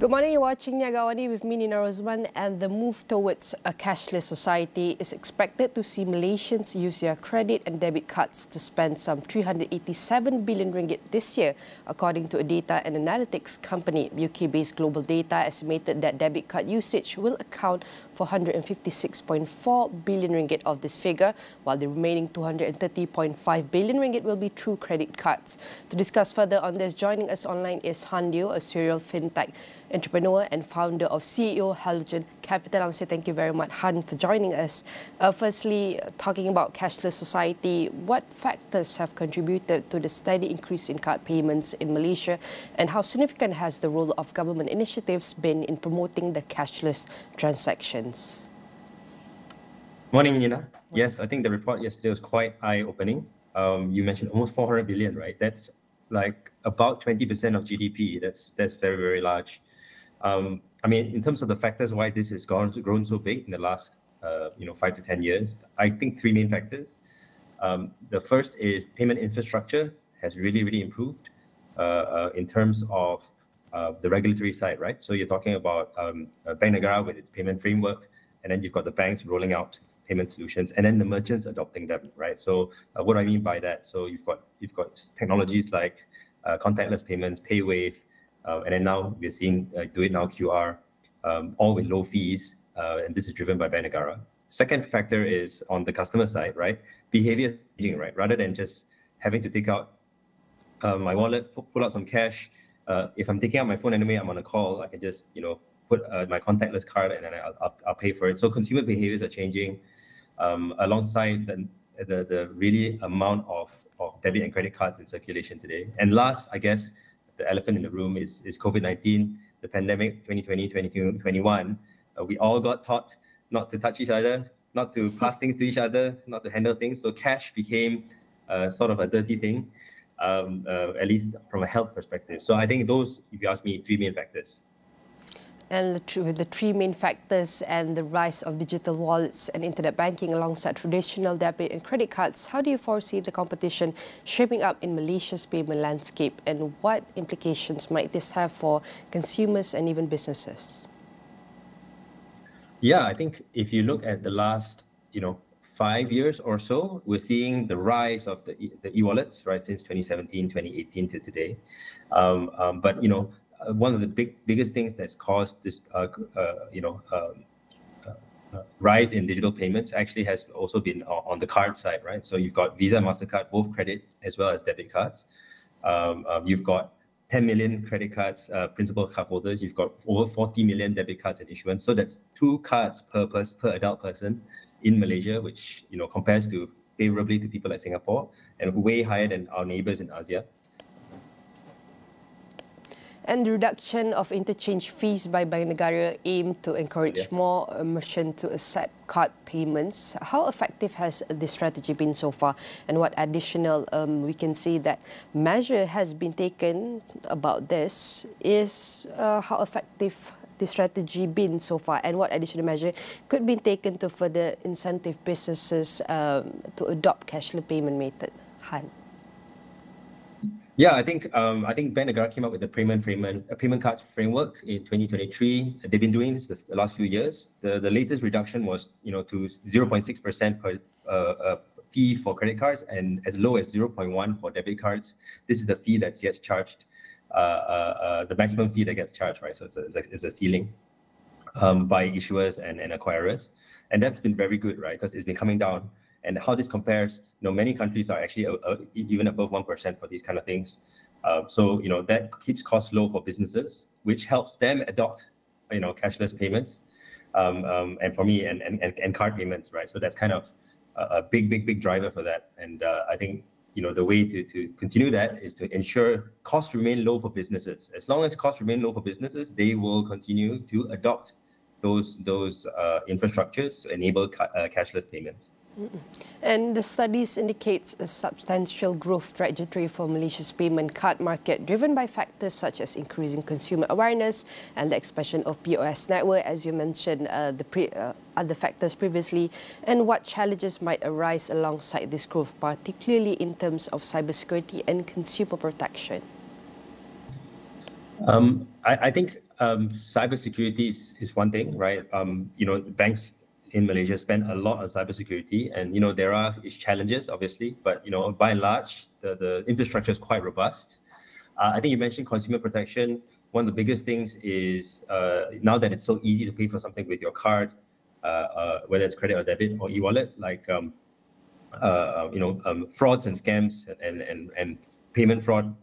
Good morning, you're watching AWANI with me, Rozman, and the move towards a cashless society is expected to see Malaysians use their credit and debit cards to spend some 387 billion ringgit this year, according to a data and analytics company. UK-based Global Data estimated that debit card usage will account for 156.4 billion ringgit of this figure, while the remaining 230.5 billion ringgit will be through credit cards. To discuss further on this, joining us online is Han Liu, a serial fintech entrepreneur and founder of CEO Halogen Capital. I want to say thank you very much, Han, for joining us. Firstly, talking about cashless society, what factors have contributed to the steady increase in card payments in Malaysia, and how significant has the role of government initiatives been in promoting the cashless transactions? Morning, Nina. Yes, I think the report yesterday was quite eye-opening. You mentioned almost 400 billion, right? That's like about 20% of GDP. That's very, very large. I mean, in terms of the factors why this has grown so big in the last 5 to 10 years, I think three main factors. The first is payment infrastructure has really improved in terms of the regulatory side, right? So you're talking about Bank Negara with its payment framework, and then you've got the banks rolling out payment solutions, and then the merchants adopting them, right? So what do I mean by that? So you've got technologies like contactless payments, PayWave, and then now we're seeing Do It Now QR, all with low fees, and this is driven by Bank Negara. Second factor is on the customer side, right? Behavior changing, right? Rather than just having to take out my wallet, pull out some cash. If I'm taking out my phone anyway, I'm on a call, I can just put my contactless card and then I'll pay for it. So consumer behaviors are changing alongside the really amount of debit and credit cards in circulation today. And last, I guess, the elephant in the room is COVID-19, the pandemic, 2020, 2021. We all got taught not to touch each other, not to pass things to each other, not to handle things. So cash became sort of a dirty thing, at least from a health perspective. So I think those, if you ask me, three main factors. And with the three main factors and the rise of digital wallets and internet banking alongside traditional debit and credit cards, how do you foresee the competition shaping up in Malaysia's payment landscape, and what implications might this have for consumers and even businesses? Yeah, I think if you look at the last 5 years or so, we're seeing the rise of the e-wallets, right, since 2017, 2018 to today. But one of the biggest things that's caused this rise in digital payments actually has also been on the card side, right? So you've got Visa, MasterCard, both credit as well as debit cards. You've got 10 million credit cards, principal cardholders. You've got over 40 million debit cards in issuance. So that's 2 cards per adult person in Malaysia, which compares to favorably to people like Singapore and way higher than our neighbors in Asia. And the reduction of interchange fees by Bank Negara aim to encourage more merchants to accept card payments. How effective has this strategy been so far? And what additional, we can see that measure has been taken about this is how effective this strategy been so far, and what additional measure could be taken to further incentive businesses to adopt cashless payment method? Han. Yeah, I think Bank Negara came up with the payment cards framework in 2023. They've been doing this the last few years. The latest reduction was to 0.6% per fee for credit cards and as low as 0.1 for debit cards. This is the fee that gets charged, the maximum fee that gets charged, right? So it's a ceiling by issuers and acquirers, and that's been very good, right? Because it's been coming down. And how this compares, many countries are actually even above 1% for these kind of things. So that keeps costs low for businesses, which helps them adopt cashless payments, and for me and card payments, right? So that's kind of a big driver for that. And I think the way to continue that is to ensure costs remain low for businesses. As long as costs remain low for businesses, they will continue to adopt those infrastructures to enable cashless payments. And the studies indicates a substantial growth trajectory for Malaysia's payment card market, driven by factors such as increasing consumer awareness and the expansion of POS network, as you mentioned, other factors previously, and what challenges might arise alongside this growth, particularly in terms of cybersecurity and consumer protection. I think Cybersecurity is one thing, right? Banks in Malaysia spend a lot on cybersecurity, and there are challenges, obviously, but by and large, the infrastructure is quite robust. I think you mentioned consumer protection. One of the biggest things is now that it's so easy to pay for something with your card, whether it's credit or debit or e-wallet, like frauds and scams and payment fraud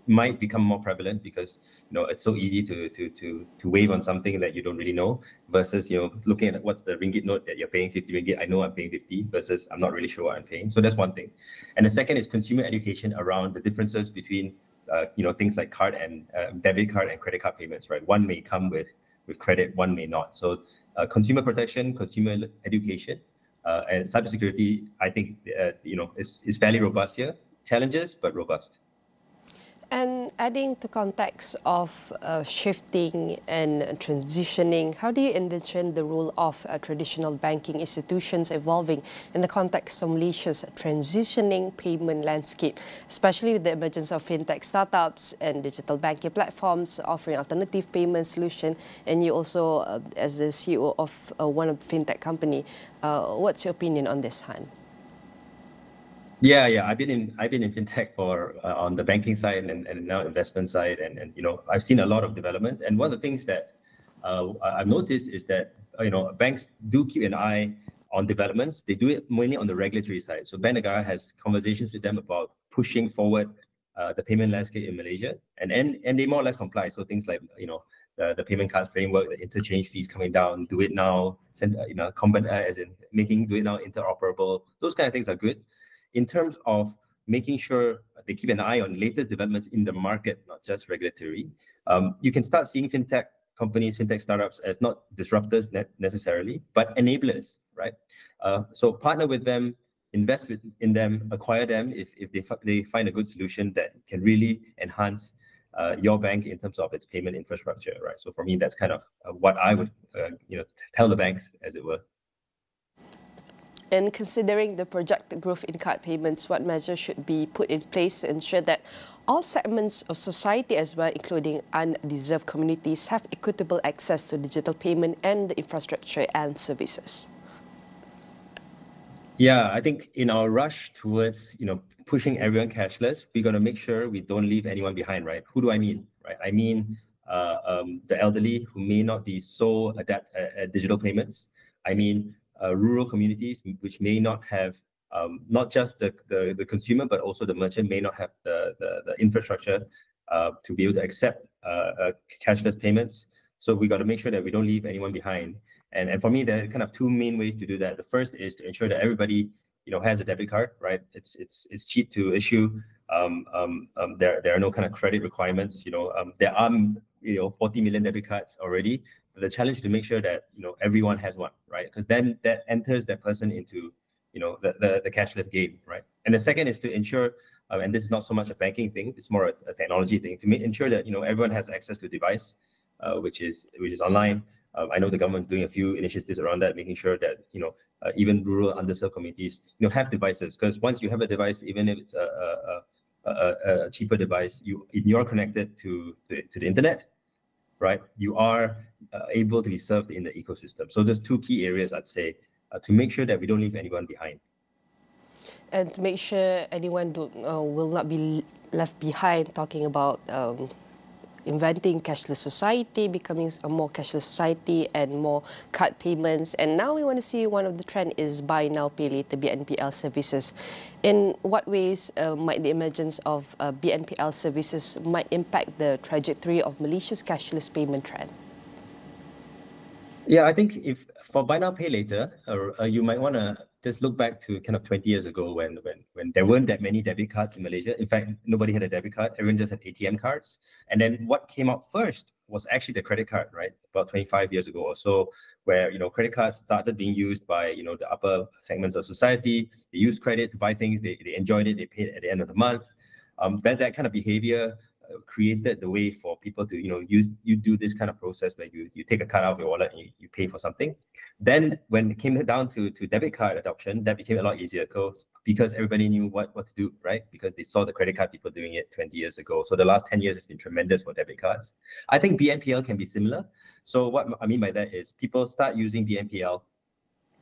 might become more prevalent because it's so easy to waive on something that you don't really know versus looking at what's the ringgit note that you're paying 50 ringgit. I know I'm paying 50 versus I'm not really sure what I'm paying. So that's one thing. And the second is consumer education around the differences between things like card and debit card and credit card payments, right? One may come with credit, one may not. So consumer protection, consumer education, and cybersecurity, I think, is fairly robust here. Challenges, but robust. And adding to context of shifting and transitioning, how do you envision the role of traditional banking institutions evolving in the context of Malaysia's transitioning payment landscape, especially with the emergence of fintech startups and digital banking platforms offering alternative payment solution? And you also, as the CEO of one of the fintech company, what's your opinion on this, Han? Yeah. I've been in fintech for on the banking side and now investment side, and I've seen a lot of development. And one of the things that I've noticed is that banks do keep an eye on developments. They do it mainly on the regulatory side. So Bank Negara has conversations with them about pushing forward the payment landscape in Malaysia, and they more or less comply. So things like the payment card framework, the interchange fees coming down, do it now, as in do it now interoperable. Those kind of things are good. In terms of making sure they keep an eye on latest developments in the market, not just regulatory, you can start seeing fintech companies, fintech startups as not disruptors necessarily, but enablers, right? So partner with them, invest in them, acquire them if they find a good solution that can really enhance your bank in terms of its payment infrastructure, right? So for me, that's kind of what I would tell the banks, as it were. And considering the projected growth in card payments, what measures should be put in place to ensure that all segments of society as well, including undeserved communities, have equitable access to digital payment and the infrastructure and services? Yeah, I think in our rush towards pushing everyone cashless, we're going to make sure we don't leave anyone behind, right? Who do I mean, right? I mean the elderly who may not be so adept at digital payments. I mean rural communities which may not have not just the consumer but also the merchant may not have the infrastructure to be able to accept cashless payments. So we got to make sure that we don't leave anyone behind. And for me, there are kind of two main ways to do that. The first is to ensure that everybody has a debit card, right? It's cheap to issue. There are no kind of credit requirements. There are 40 million debit cards already. The challenge is to make sure that everyone has one, right? Because then that enters that person into the cashless game, right? And the second is to ensure, and this is not so much a banking thing, it's more a technology thing, to ensure that everyone has access to a device, which is online. I know the government's doing a few initiatives around that, making sure that even rural underserved communities have devices. Because once you have a device, even if it's a cheaper device, you're connected to the internet, right? You are able to be served in the ecosystem. So there's two key areas, I'd say, to make sure that we don't leave anyone behind. And to make sure anyone will not be left behind, talking about inventing cashless society, becoming a more cashless society and more card payments. And now we want to see one of the trend is buy now, pay later, BNPL services. In what ways might the emergence of BNPL services might impact the trajectory of Malaysia's cashless payment trend? Yeah, I think if for buy now, pay later, you might want to just look back to kind of 20 years ago when there weren't that many debit cards in Malaysia. In fact, nobody had a debit card. Everyone just had ATM cards. And then what came out first was actually the credit card, right? About 25 years ago or so, where credit cards started being used by the upper segments of society. They used credit to buy things. They enjoyed it. They paid at the end of the month. That kind of behavior created the way for people to, you do this kind of process where you take a card out of your wallet and you pay for something. Then when it came down to debit card adoption, that became a lot easier because everybody knew what to do, right? Because they saw the credit card people doing it 20 years ago. So the last 10 years has been tremendous for debit cards. I think BNPL can be similar. So what I mean by that is people start using BNPL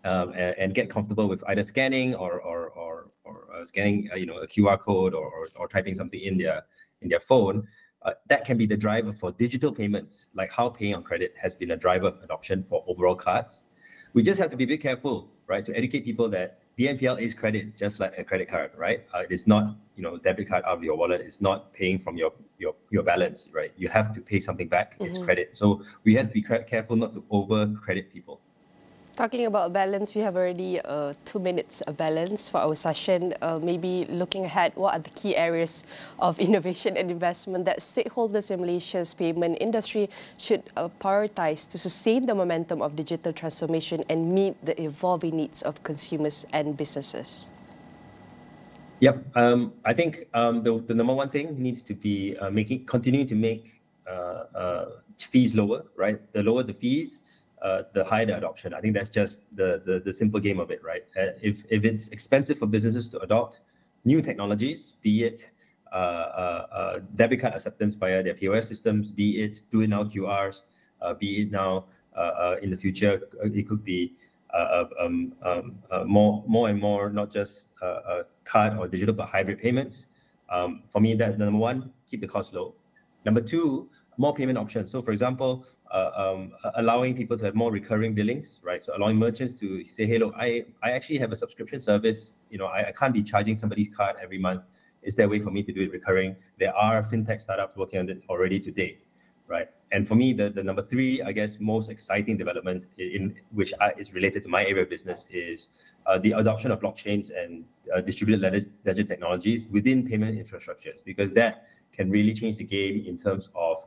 and get comfortable with either scanning or scanning, a QR code or typing something in their phone. That can be the driver for digital payments, like how paying on credit has been a driver of adoption for overall cards. We just have to be a bit careful, right, to educate people that BNPL is credit, just like a credit card, right? It is not, debit card out of your wallet. It's not paying from your balance, right? You have to pay something back. It's credit. So we have to be careful not to over credit people. Talking about balance, we have already 2 minutes of balance for our session. Maybe looking ahead, what are the key areas of innovation and investment that stakeholders in Malaysia's payment industry should prioritize to sustain the momentum of digital transformation and meet the evolving needs of consumers and businesses? Yep. I think the number one thing needs to be continuing to make fees lower, right? The lower the fees, the higher the adoption. I think that's just the simple game of it, right? If it's expensive for businesses to adopt new technologies, be it debit card acceptance via their POS systems, be it do it now QRs, be it now in the future it could be more and more not just card or digital but hybrid payments. For me, that number one, keep the cost low. Number two, more payment options. So for example, allowing people to have more recurring billings, right? So allowing merchants to say, hey, look, I actually have a subscription service. I can't be charging somebody's card every month. Is there a way for me to do it recurring? There are fintech startups working on it already today, right? And for me, the number three, I guess, most exciting development in which is related to my area of business is the adoption of blockchains and distributed ledger technologies within payment infrastructures, because that can really change the game in terms of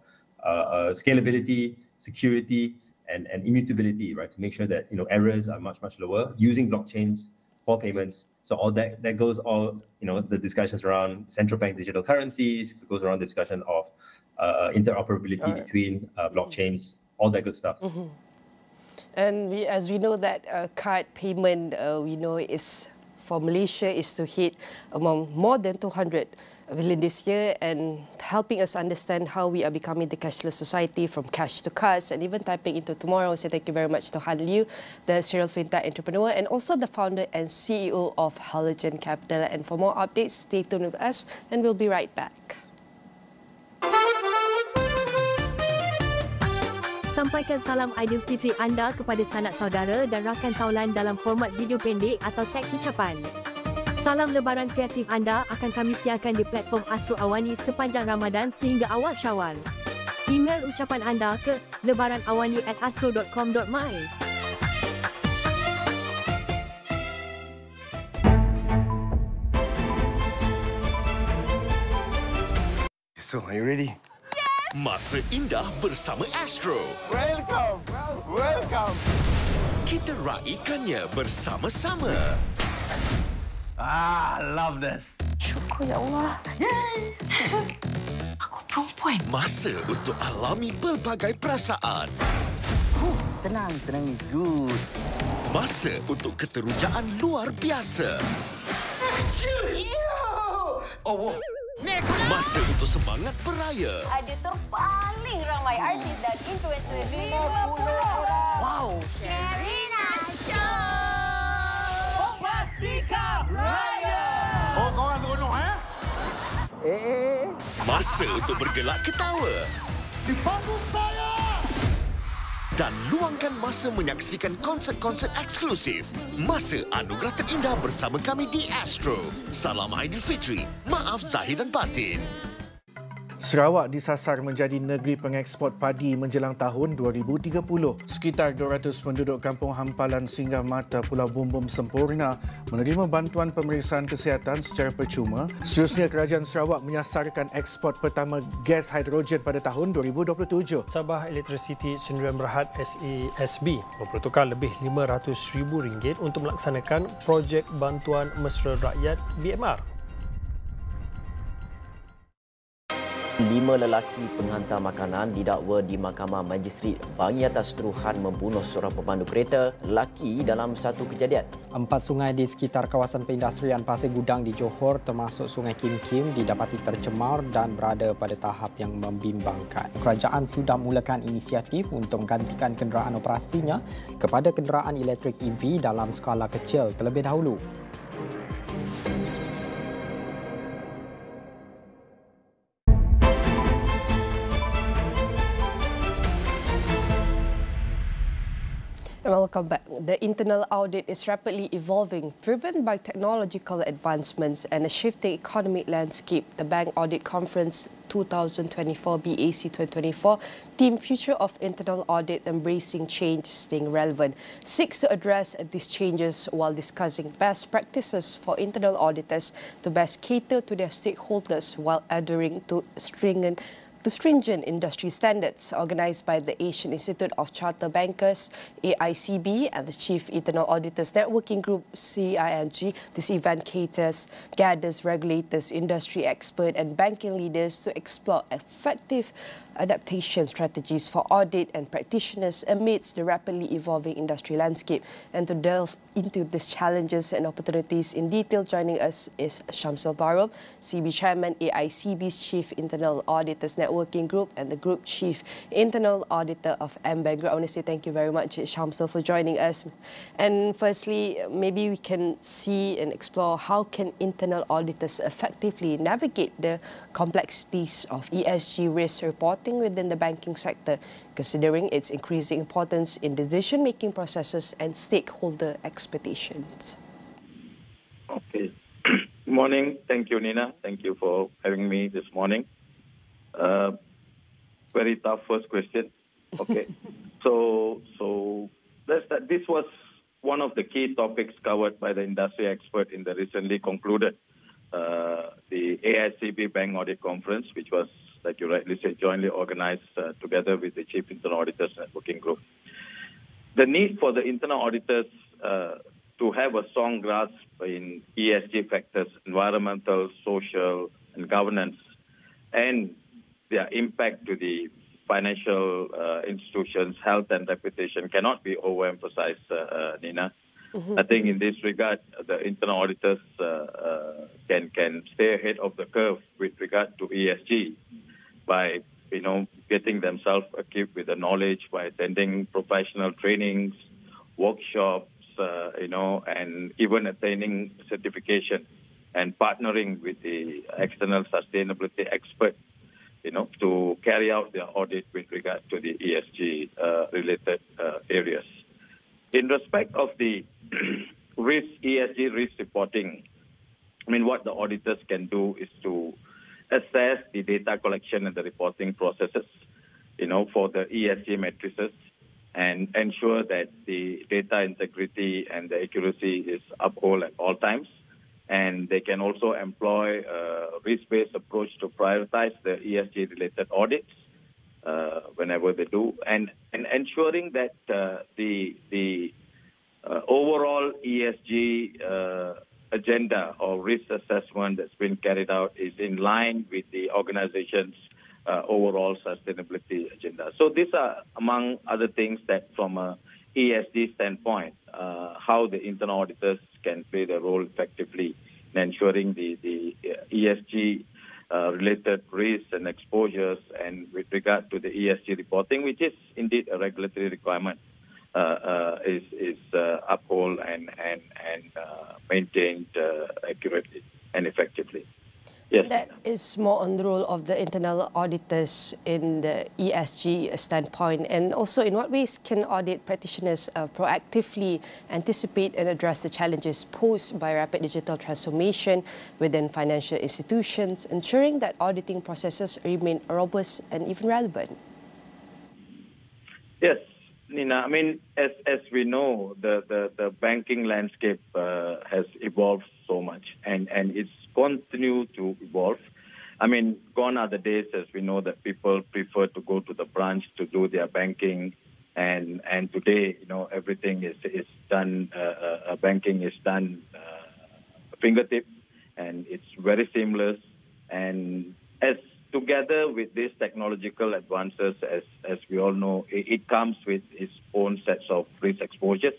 scalability, security, and immutability, right? To make sure that errors are much lower using blockchains for payments. So all that goes the discussions around central bank digital currencies. It goes around the discussion of interoperability between blockchains, all that good stuff. And as we know that card payment, we know is for Malaysia is to hit among more than 200 billion this year, and helping us understand how we are becoming the cashless society from cash to cards and even typing into tomorrow. So thank you very much to Han Liu, the serial fintech entrepreneur and also the founder and CEO of Halogen Capital. And for more updates, stay tuned with us and we'll be right back. Sampaikan salam Aidilfitri anda kepada sanak saudara dan rakan taulan dalam format video pendek atau teks ucapan. Salam lebaran kreatif anda akan kami siarkan di platform Astro AWANI sepanjang Ramadan sehingga awal Syawal. Email ucapan anda ke lebaranawani@astro.com.my. So, are you ready? Masa indah bersama Astro. Welcome. Kita raikannya bersama-sama. Love this. Syukur ya Allah. Aku perempuan. Masa untuk alami pelbagai perasaan. Tenang is good. Masa untuk keterujaan luar biasa. Masa untuk semangat beraya. Ada terpaling ramai artis dan influencer 50 orang. Wow. Sherina Show. Plastika Raya. Oh, kau orang seronok, Masa untuk bergelak ketawa. Di panggung saya. Dan luangkan masa menyaksikan konsert-konsert eksklusif. Masa anugerah terindah bersama kami di Astro. Salam Aidilfitri. Maaf zahir dan batin. Sarawak disasar menjadi negeri pengeksport padi menjelang tahun 2030. Sekitar 200 penduduk kampung hampalan singgah mata Pulau Bumbum Sempurna menerima bantuan pemeriksaan kesihatan secara percuma. Seterusnya, Kerajaan Sarawak menyasarkan ekspor pertama gas hidrogen pada tahun 2027. Sabah Electricity Cenderam Berhad SASB mempertukar lebih RM500,000 untuk melaksanakan projek bantuan mesra rakyat BMR. 5 lelaki penghantar makanan didakwa di Mahkamah Magistrate Bangi atas tuduhan membunuh seorang pemandu kereta lelaki dalam satu kejadian. 4 sungai di sekitar kawasan perindustrian Pasir Gudang di Johor termasuk Sungai Kim Kim didapati tercemar dan berada pada tahap yang membimbangkan. Kerajaan sudah mulakan inisiatif untuk menggantikan kenderaan operasinya kepada kenderaan elektrik EV dalam skala kecil terlebih dahulu. Welcome back. The internal audit is rapidly evolving, driven by technological advancements and a shifting economic landscape. The Bank Audit Conference 2024 BAC 2024 theme Future of Internal Audit Embracing Change, Staying Relevant seeks to address these changes while discussing best practices for internal auditors to best cater to their stakeholders while adhering to stringent industry standards. Organised by the Asian Institute of Chartered Bankers, AICB, and the Chief Internal Auditors Networking Group, CING, this event gathers regulators, industry experts, and banking leaders to explore effective adaptation strategies for audit and practitioners amidst the rapidly evolving industry landscape. And to delve into these challenges and opportunities in detail, joining us is Shamsul Barum, CB Chairman, AICB's Chief Internal Auditors Networking Group, and the Group Chief Internal Auditor of MBank Group. I want to say thank you very much, Shamsul, for joining us. And firstly, maybe we can see and explore how can internal auditors effectively navigate the complexities of ESG risk reporting within the banking sector, considering its increasing importance in decision-making processes and stakeholder expectations. Okay. Good morning. Thank you, Nina. Thank you for having me this morning. Very tough first question. Okay. so let's start. This was one of the key topics covered by the industry expert in the recently concluded the AICB Bank Audit Conference, which was, like you rightly said, jointly organized together with the Chief Internal Auditors Networking Group. The need for the internal auditors to have a strong grasp in ESG factors, environmental, social, and governance, and their impact to the financial institutions' health and reputation cannot be overemphasized, Nina. I think in this regard, the internal auditors can stay ahead of the curve with regard to ESG by, getting themselves equipped with the knowledge by attending professional trainings, workshops, and even attaining certification and partnering with the external sustainability expert, to carry out their audit with regard to the ESG related areas. In respect of the ESG risk reporting, what the auditors can do is to assess the data collection and the reporting processes, for the ESG matrices, and ensure that the data integrity and the accuracy is upheld at all times. And they can also employ a risk-based approach to prioritize the ESG-related audits whenever they do, and ensuring that the overall ESG agenda or risk assessment that's been carried out is in line with the organization's overall sustainability agenda. So these are, among other things, that from a ESG standpoint, how the internal auditors can play their role effectively in ensuring the ESG related risks and exposures, and with regard to the ESG reporting, which is indeed a regulatory requirement, is upheld and maintained accurately and effectively. Yes. That is more on the role of the internal auditors in the ESG standpoint. And also, in what ways can audit practitioners proactively anticipate and address the challenges posed by rapid digital transformation within financial institutions, ensuring that auditing processes remain robust and even relevant? Yes, Nina. As we know, the banking landscape has evolved so much, and it's continue to evolve. Gone are the days, as we know, that people prefer to go to the branch to do their banking, and today, everything is done. Banking is done fingertips, and it's very seamless. And as together with these technological advances, as we all know, it comes with its own sets of risk exposures,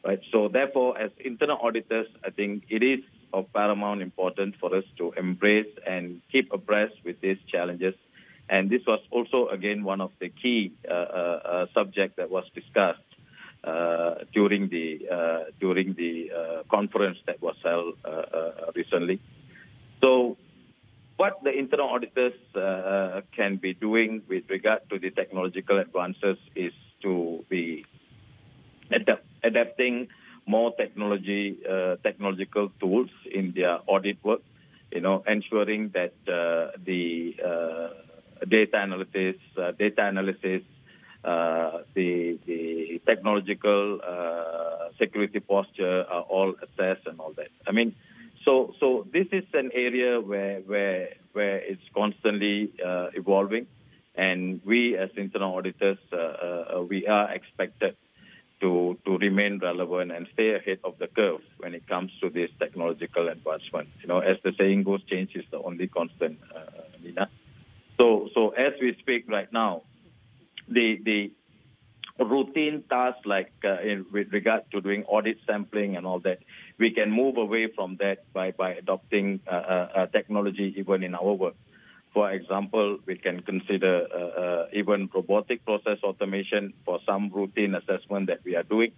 right? So therefore, as internal auditors, I think it is of paramount importance for us to embrace and keep abreast with these challenges. And this was also, again, one of the key subjects that was discussed during the conference that was held recently. So what the internal auditors can be doing with regard to the technological advances is to be adapting more technological tools in their audit work, ensuring that the data analysis, the technological security posture are all assessed and all that. I mean, so this is an area where it's constantly evolving, and we as internal auditors, we are expected to remain relevant and stay ahead of the curve when it comes to this technological advancement. As the saying goes, change is the only constant, Nina. So as we speak right now, the routine tasks like with regard to doing audit sampling and all that, we can move away from that by adopting technology even in our work. For example, we can consider even robotic process automation for some routine assessment that we are doing,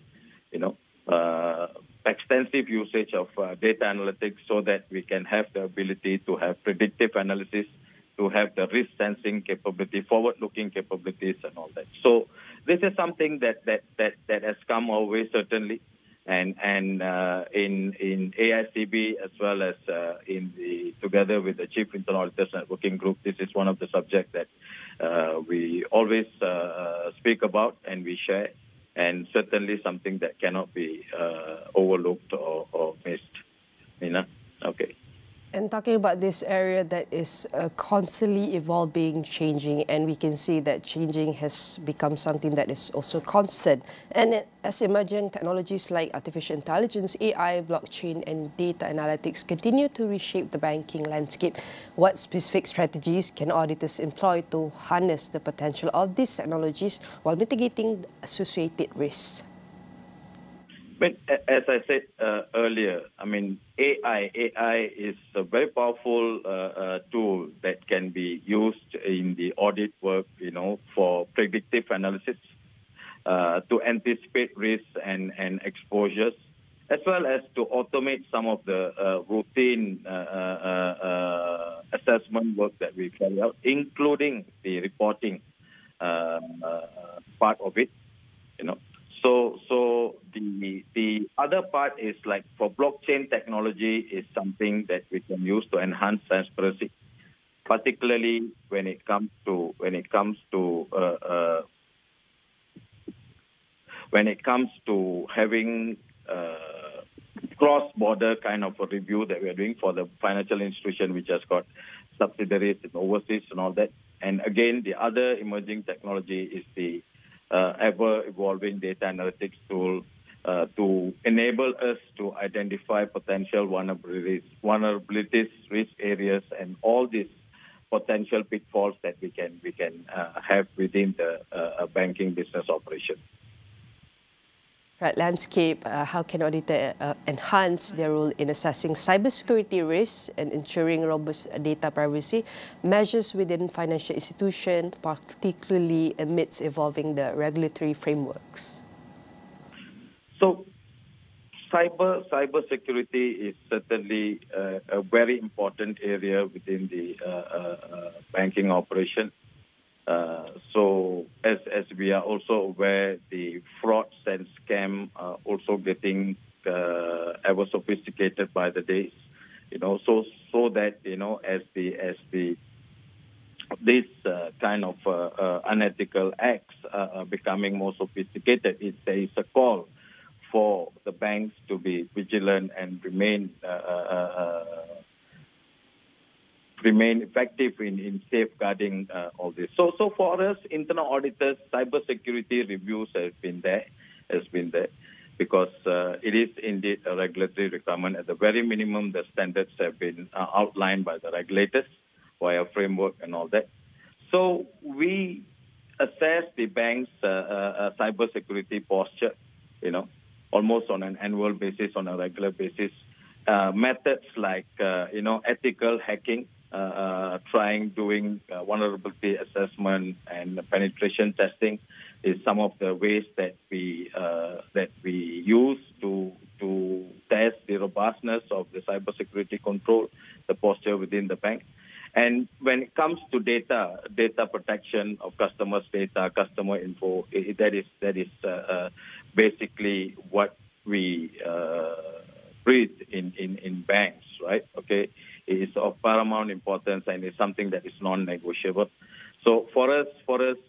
extensive usage of data analytics so that we can have the ability to have predictive analysis, to have the risk sensing capability, forward-looking capabilities and all that. So this is something that has come our way, certainly. And in AICB as well as together with the Chief Internal Auditors Networking Group, this is one of the subjects that we always speak about and we share, and certainly something that cannot be overlooked or missed. Nina? Okay. And talking about this area that is constantly evolving, changing, and we can see that changing has become something that is also constant. And as emerging technologies like artificial intelligence, AI, blockchain, and data analytics continue to reshape the banking landscape, what specific strategies can auditors employ to harness the potential of these technologies while mitigating associated risks? But as I said earlier, I mean, AI is a very powerful tool that can be used in the audit work, for predictive analysis, to anticipate risks and exposures, as well as to automate some of the routine assessment work that we carry out, including the reporting part of it, So the other part is like for blockchain technology is something that we can use to enhance transparency, particularly when it comes to having cross-border kind of a review that we are doing for the financial institution which has got subsidiaries in overseas and all that. And again, the other emerging technology is the ever-evolving data analytics tool to enable us to identify potential vulnerabilities, risk areas, and all these potential pitfalls that we can have within the banking business operation. Right, landscape, how can auditors enhance their role in assessing cybersecurity risks and ensuring robust data privacy measures within financial institutions, particularly amidst evolving the regulatory frameworks? So, cybersecurity is certainly a very important area within the banking operation. So as we are also aware, the frauds and scam are also getting ever sophisticated by the days. So that as these kind of unethical acts are becoming more sophisticated, there is a call for the banks to be vigilant and remain effective in safeguarding all this. So for us, internal auditors, cybersecurity reviews has been there, because it is indeed a regulatory requirement. At the very minimum, the standards have been outlined by the regulators via framework and all that. So we assess the bank's cybersecurity posture, almost on an annual basis, on a regular basis. Methods like, ethical hacking, doing vulnerability assessment and penetration testing is some of the ways that we use to test the robustness of the cybersecurity control, the posture within the bank. And when it comes to data protection of customers' data, customer info, that is basically what we breathe in banks, right? Okay, it is of paramount importance and it's something that is non-negotiable. So for us,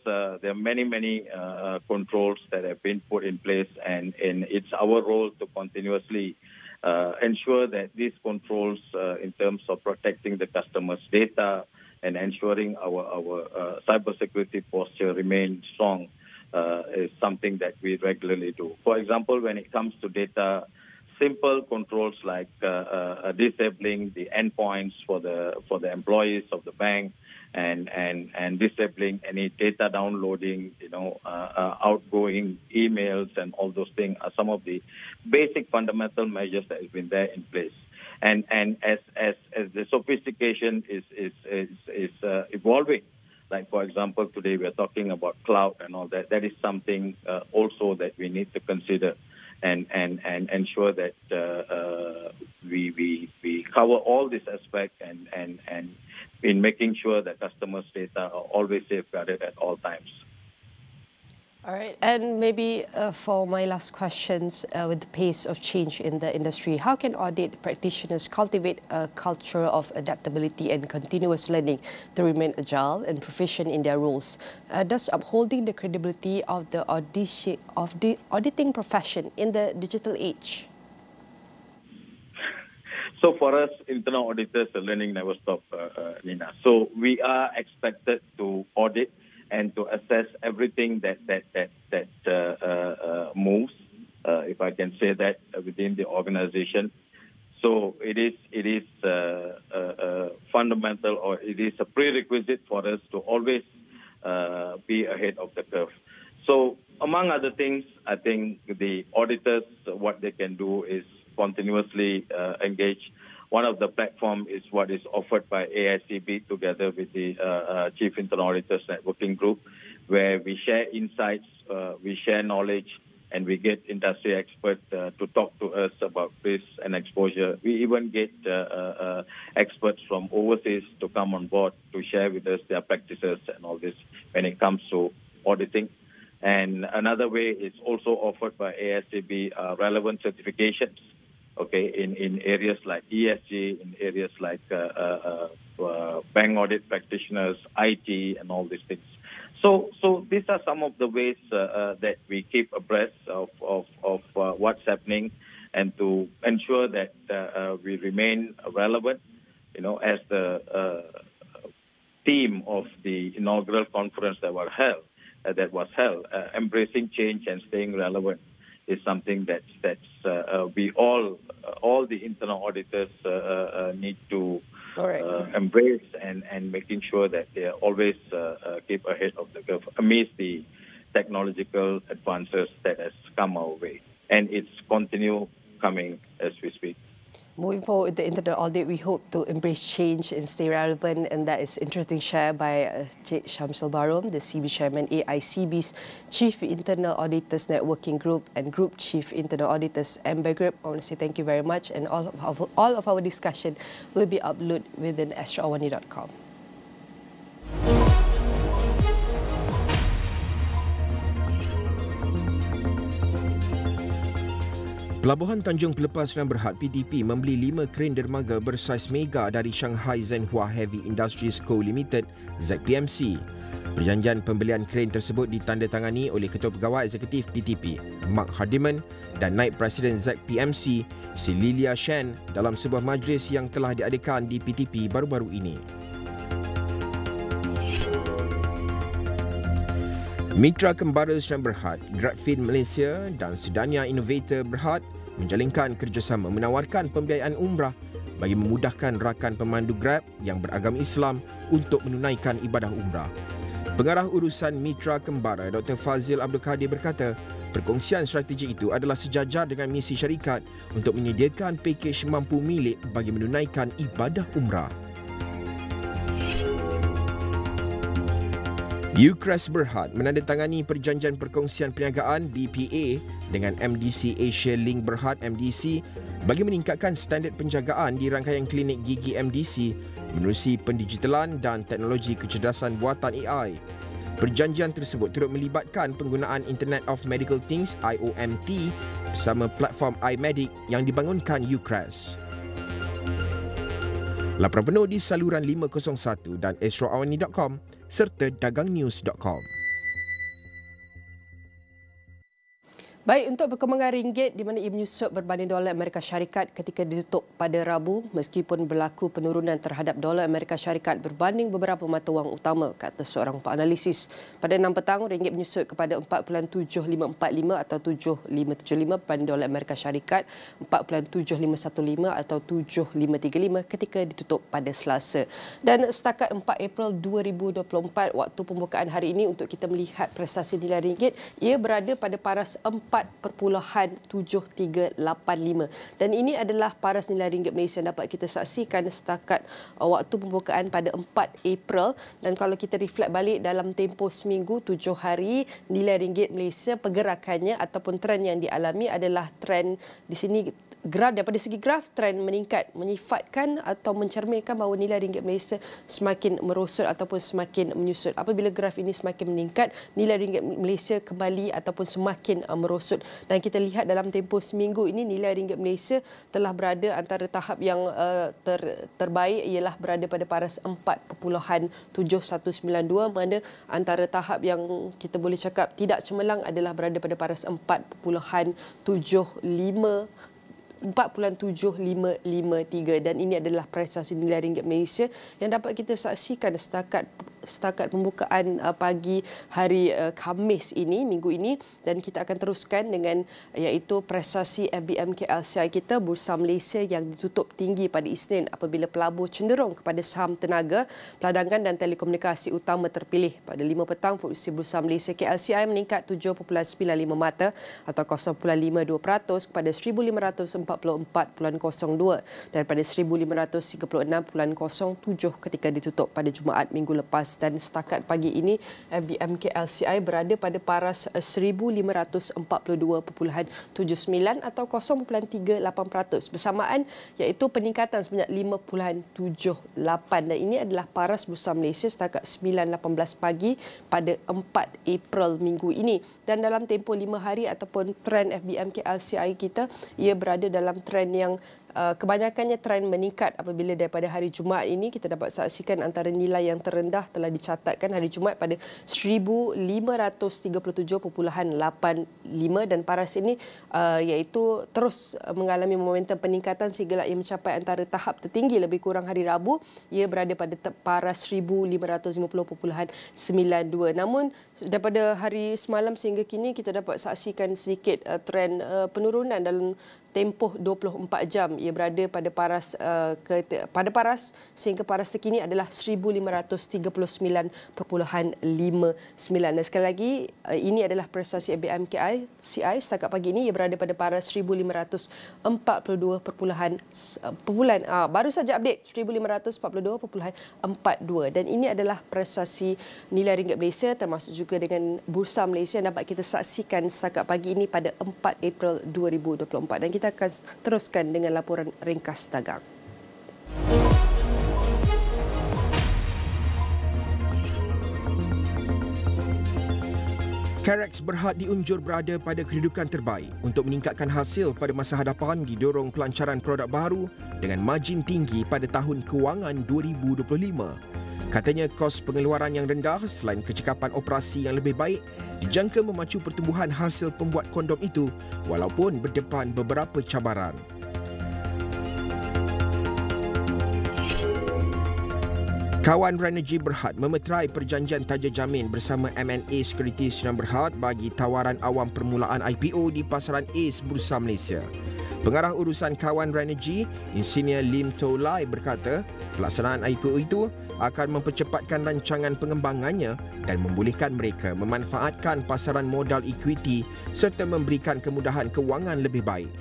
there are many controls that have been put in place, and it's our role to continuously ensure that these controls, in terms of protecting the customer's data and ensuring our cybersecurity posture remains strong, is something that we regularly do. For example, when it comes to data, simple controls like disabling the endpoints for the employees of the bank, and disabling any data downloading, outgoing emails and all those things are some of the basic fundamental measures that have been there in place. And as the sophistication is evolving, like for example today we are talking about cloud and all that. That is something also that we need to consider and ensure that we cover all this aspect and in making sure that customers' data are always safeguarded at all times. All right, and maybe for my last questions, with the pace of change in the industry, how can audit practitioners cultivate a culture of adaptability and continuous learning to remain agile and proficient in their roles, thus upholding the credibility of the auditing profession in the digital age? So for us, internal auditors, the learning never stops, Nina. So we are expected to audit and to assess everything that moves, if I can say that, within the organization. So it is fundamental, or it is a prerequisite for us to always be ahead of the curve. So among other things, I think the auditors, what they can do is continuously engage. One of the platforms is what is offered by AICB together with the Chief Internal Auditors Networking Group, where we share insights, we share knowledge, and we get industry experts to talk to us about risk and exposure. We even get experts from overseas to come on board to share with us their practices and all this when it comes to auditing. And another way is also offered by AICB, relevant certifications. Okay, in areas like ESG, in areas like bank audit practitioners, IT, and all these things. So these are some of the ways that we keep abreast of what's happening, and to ensure that we remain relevant. As the theme of the inaugural conference that was held, embracing change and staying relevant is something that's we all the internal auditors need to embrace, and making sure that they are always keep ahead of the curve amidst the technological advances that has come our way, and it's continue coming as we speak. Moving forward with the internal audit, we hope to embrace change and stay relevant, and that is interesting share by Cik Shamsul Barum, the CB Chairman, AICB's Chief Internal Auditors Networking Group and Group Chief Internal Auditors Amber Group. I want to say thank you very much, and all of our discussion will be uploaded within astroawani.com. Pelabuhan Tanjung Pelepas dan Berhad PTP membeli 5 kren dermaga bersaiz mega dari Shanghai Zhenhua Heavy Industries Co Limited (ZPMC). Perjanjian pembelian kren tersebut ditandatangani oleh Ketua Pegawai Eksekutif PTP, Mark Hardiman, dan Naib Presiden ZPMC, Si Lilia Shen, dalam sebuah majlis yang telah diadakan di PTP baru-baru ini. Mitra Kembara Sdn Berhad, Grabfin Malaysia dan Sedania Innovator Berhad menjalinkan kerjasama menawarkan pembiayaan umrah bagi memudahkan rakan pemandu Grab yang beragama Islam untuk menunaikan ibadah umrah. Pengarah urusan Mitra Kembara Dr. Fazil Abdul Kadir berkata, perkongsian strategi itu adalah sejajar dengan misi syarikat untuk menyediakan pakej mampu milik bagi menunaikan ibadah umrah. UCRES Berhad menandatangani perjanjian perkongsian perniagaan BPA dengan MDC Asia Link Berhad MDC bagi meningkatkan standard penjagaan di rangkaian klinik gigi MDC menerusi pendigitalan dan teknologi kecerdasan buatan AI. Perjanjian tersebut turut melibatkan penggunaan Internet of Medical Things IOMT bersama platform iMedic yang dibangunkan UCRES. Laporan penuh di saluran 501 dan astroawani.com serta dagangnews.com. Baik, untuk perkembangan ringgit di mana ia menyusut berbanding dolar Amerika Syarikat ketika ditutup pada Rabu meskipun berlaku penurunan terhadap dolar Amerika Syarikat berbanding beberapa mata wang utama, kata seorang penganalisis. Pada 6 petang, ringgit menyusut kepada 4.7545 atau 7575 berbanding dolar Amerika Syarikat 4.7515 atau 7535 ketika ditutup pada Selasa. Dan setakat 4 April 2024, waktu pembukaan hari ini untuk kita melihat prestasi nilai ringgit, ia berada pada paras 4.7385 dan ini adalah paras nilai ringgit Malaysia yang dapat kita saksikan setakat waktu pembukaan pada 4 April. Dan kalau kita reflect balik dalam tempoh seminggu 7 hari, nilai ringgit Malaysia pergerakannya ataupun trend yang dialami adalah trend di sini graf, daripada segi graf trend meningkat, menyifatkan atau mencerminkan bahawa nilai ringgit Malaysia semakin merosot ataupun semakin menyusut. Apabila graf ini semakin meningkat, nilai ringgit Malaysia kembali ataupun semakin merosot. Dan kita lihat dalam tempoh seminggu ini, nilai ringgit Malaysia telah berada antara tahap yang terbaik ialah berada pada paras 4.7192, mana antara tahap yang kita boleh cakap tidak cemerlang adalah berada pada paras 4.7553 dan ini adalah prestasi nilai ringgit Malaysia yang dapat kita saksikan setakat pembukaan pagi hari Khamis ini, minggu ini. Dan kita akan teruskan dengan iaitu prestasi FBM KLCI kita, Bursa Malaysia yang ditutup tinggi pada Isnin apabila pelabur cenderung kepada saham tenaga, peladangan dan telekomunikasi utama terpilih. Pada 5 petang, fungsi Bursa Malaysia KLCI meningkat 7.95 mata atau 0.52% kepada 1,544.02 daripada 1,536.07 ketika ditutup pada Jumaat minggu lepas. Dan setakat pagi ini, FBM KLCI berada pada paras 1,542.79 atau 0.38%. Bersamaan iaitu peningkatan sebanyak 5.78 dan ini adalah paras Bursa Malaysia setakat 9.18 pagi pada 4 April minggu ini. Dan dalam tempoh 5 hari ataupun trend FBM KLCI kita, ia berada dalam trend yang kebanyakannya trend meningkat apabila daripada hari Jumaat ini kita dapat saksikan antara nilai yang terendah telah dicatatkan hari Jumaat pada 1,537.85 dan paras ini iaitu terus mengalami momentum peningkatan sehingga ia mencapai antara tahap tertinggi lebih kurang hari Rabu, ia berada pada paras 1,550.92. Namun daripada hari semalam sehingga kini kita dapat saksikan sedikit trend penurunan dalam tempoh 24 jam. Ia berada pada paras sehingga paras terkini adalah 1,539.59. Dan sekali lagi, ini adalah prestasi FBM KLCI setakat pagi ini. Ia berada pada paras 1,542. Baru saja update 1,542.42 dan ini adalah prestasi nilai ringgit Malaysia termasuk juga dengan Bursa Malaysia yang dapat kita saksikan setakat pagi ini pada 4 April 2024. Dan kita akan teruskan dengan laporan ringkas dagang. Carex Berhad diunjur berada pada kedudukan terbaik untuk meningkatkan hasil pada masa hadapan didorong pelancaran produk baru dengan margin tinggi pada tahun kewangan 2025. Katanya kos pengeluaran yang rendah selain kecekapan operasi yang lebih baik dijangka memacu pertumbuhan hasil pembuat kondom itu walaupun berdepan beberapa cabaran. Kawan Renergy Berhad memeterai perjanjian taja jamin bersama M&A Securities Berhad bagi tawaran awam permulaan IPO di pasaran ACE Bursa Malaysia. Pengarah urusan kawan Renergy, Insinyur Lim Tow Lai berkata, pelaksanaan IPO itu akan mempercepatkan rancangan pengembangannya dan membolehkan mereka memanfaatkan pasaran modal ekuiti serta memberikan kemudahan kewangan lebih baik.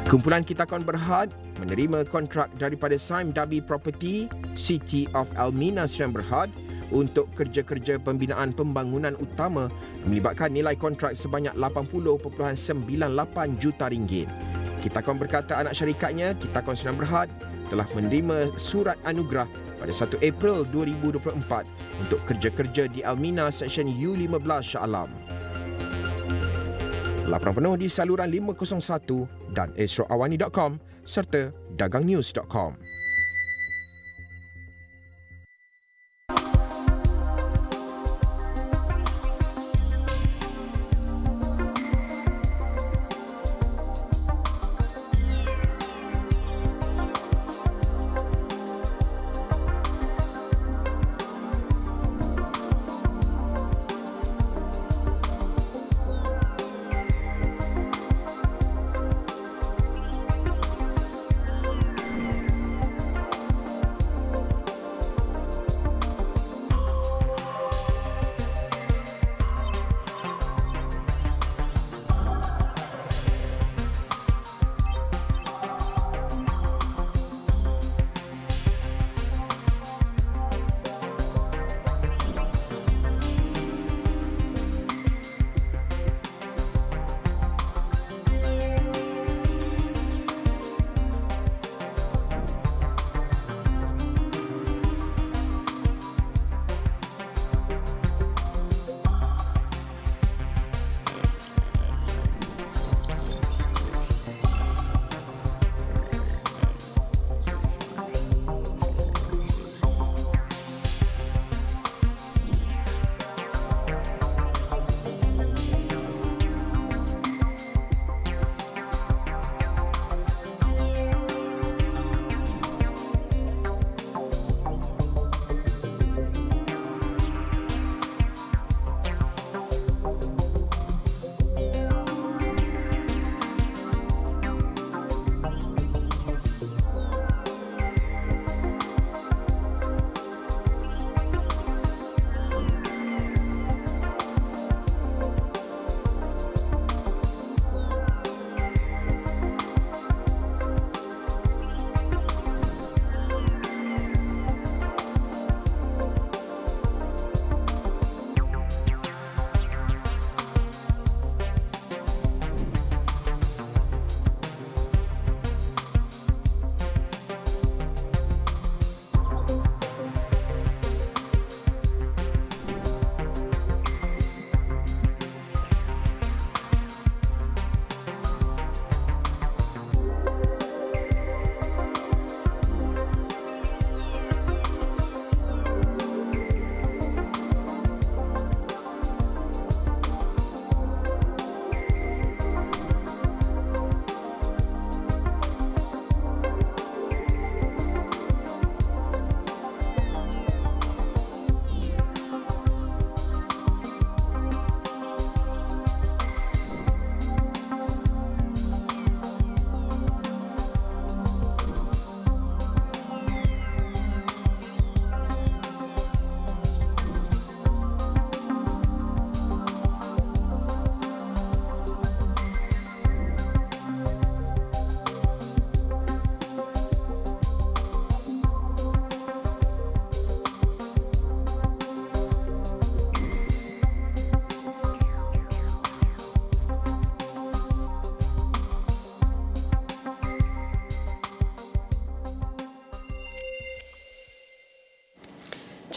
Kumpulan Kitakon Berhad menerima kontrak daripada Saim Dabi Property City of Almina Sdn Berhad untuk kerja-kerja pembinaan pembangunan utama melibatkan nilai kontrak sebanyak 80.98 juta ringgit. Kitakon berkata anak syarikatnya, Kitakon Sdn Berhad, telah menerima surat anugerah pada 1 April 2024 untuk kerja-kerja di Almina Seksyen U15 Shah Alam. Laporan penuh di saluran 501 dan astroawani.com serta dagangnews.com.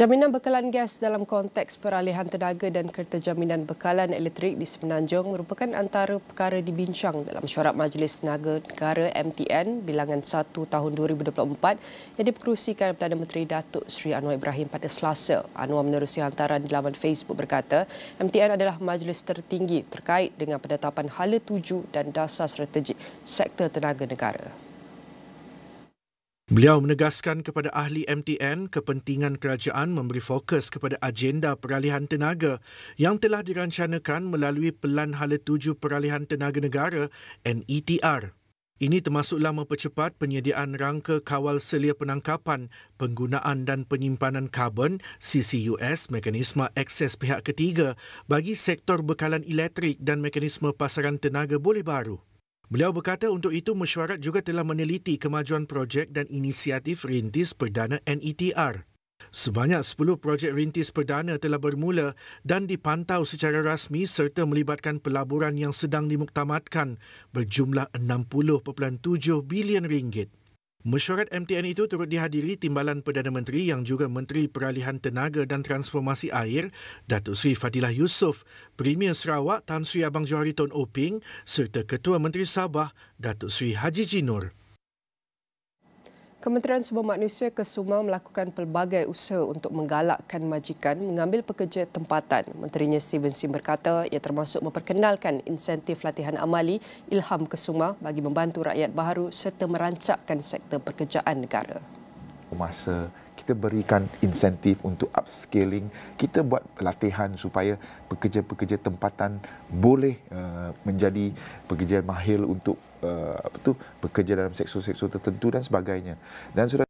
Jaminan bekalan gas dalam konteks peralihan tenaga dan kereta jaminan bekalan elektrik di Semenanjung merupakan antara perkara dibincang dalam Mesyuarat Majlis Tenaga Negara MTN bilangan 1 tahun 2024 yang diperkongsikan Perdana Menteri Datuk Seri Anwar Ibrahim pada Selasa. Anwar menerusi hantaran di laman Facebook berkata, MTN adalah majlis tertinggi terkait dengan penetapan hala tuju dan dasar strategik sektor tenaga negara. Beliau menegaskan kepada ahli MTN kepentingan kerajaan memberi fokus kepada agenda peralihan tenaga yang telah dirancanakan melalui Pelan Hala Tuju Peralihan Tenaga Negara NETR. Ini termasuklah mempercepat penyediaan rangka kawal selia penangkapan, penggunaan dan penyimpanan karbon CCUS, mekanisme akses pihak ketiga bagi sektor bekalan elektrik dan mekanisme pasaran tenaga boleh baru. Beliau berkata untuk itu mesyuarat juga telah meneliti kemajuan projek dan inisiatif rintis perdana NETR. Sebanyak 10 projek rintis perdana telah bermula dan dipantau secara rasmi serta melibatkan pelaburan yang sedang dimuktamadkan berjumlah 60.7 bilion ringgit. Mesyuarat MTN itu turut dihadiri Timbalan Perdana Menteri yang juga Menteri Peralihan Tenaga dan Transformasi Air, Datuk Seri Fadilah Yusof, Premier Sarawak Tan Sri Abang Johari Tun Oping serta Ketua Menteri Sabah, Datuk Seri Haji Jinur. Kementerian Sumber Manusia Kesuma melakukan pelbagai usaha untuk menggalakkan majikan mengambil pekerja tempatan. Menterinya Steven Sim berkata ia termasuk memperkenalkan insentif latihan amali Ilham Kesuma bagi membantu rakyat baharu serta merancakkan sektor pekerjaan negara. Masa kita berikan insentif untuk upscaling, kita buat latihan supaya pekerja-pekerja tempatan boleh menjadi pekerja mahir untuk bekerja dalam sektor-sektor tertentu dan sebagainya. Dan sudah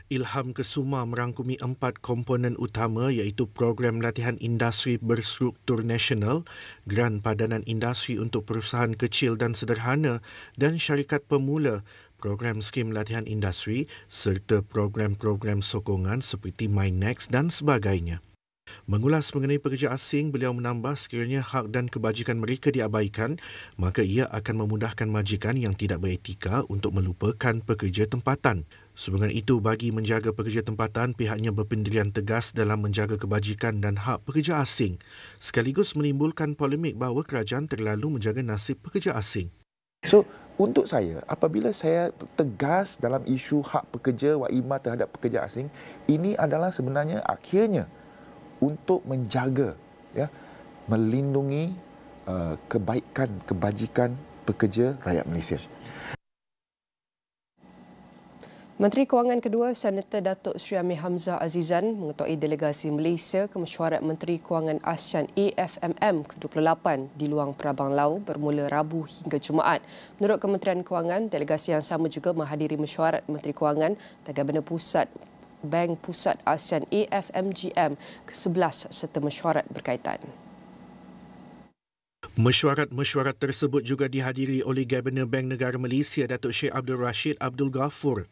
Ilham Kesuma merangkumi 4 komponen utama iaitu program latihan industri berstruktur nasional, geran padanan industri untuk perusahaan kecil dan sederhana dan syarikat pemula, program skim latihan industri serta program-program sokongan seperti MyNext dan sebagainya. Mengulas mengenai pekerja asing, beliau menambah sekiranya hak dan kebajikan mereka diabaikan, maka ia akan memudahkan majikan yang tidak beretika untuk melupakan pekerja tempatan. Sehubungan itu, bagi menjaga pekerja tempatan, pihaknya berpendirian tegas dalam menjaga kebajikan dan hak pekerja asing, sekaligus menimbulkan polemik bahawa kerajaan terlalu menjaga nasib pekerja asing. So, untuk saya, apabila saya tegas dalam isu hak pekerja waima terhadap pekerja asing, ini adalah sebenarnya akhirnya untuk menjaga, melindungi kebaikan, kebajikan pekerja rakyat Malaysia. Menteri Kewangan kedua, Senator Datuk Sri Amir Hamzah Azizan mengetuai delegasi Malaysia ke Mesyuarat Menteri Kewangan ASEAN AFMM ke-28 di Luang Prabang Lau bermula Rabu hingga Jumaat. Menurut Kementerian Kewangan, delegasi yang sama juga menghadiri Mesyuarat Menteri Kewangan Tagabana Pusat Bank Pusat ASEAN AFMGM ke-11 serta mesyuarat berkaitan. Mesyuarat tersebut juga dihadiri oleh Gabenor Bank Negara Malaysia Datuk Sheikh Abdul Rashid Abdul Ghafur.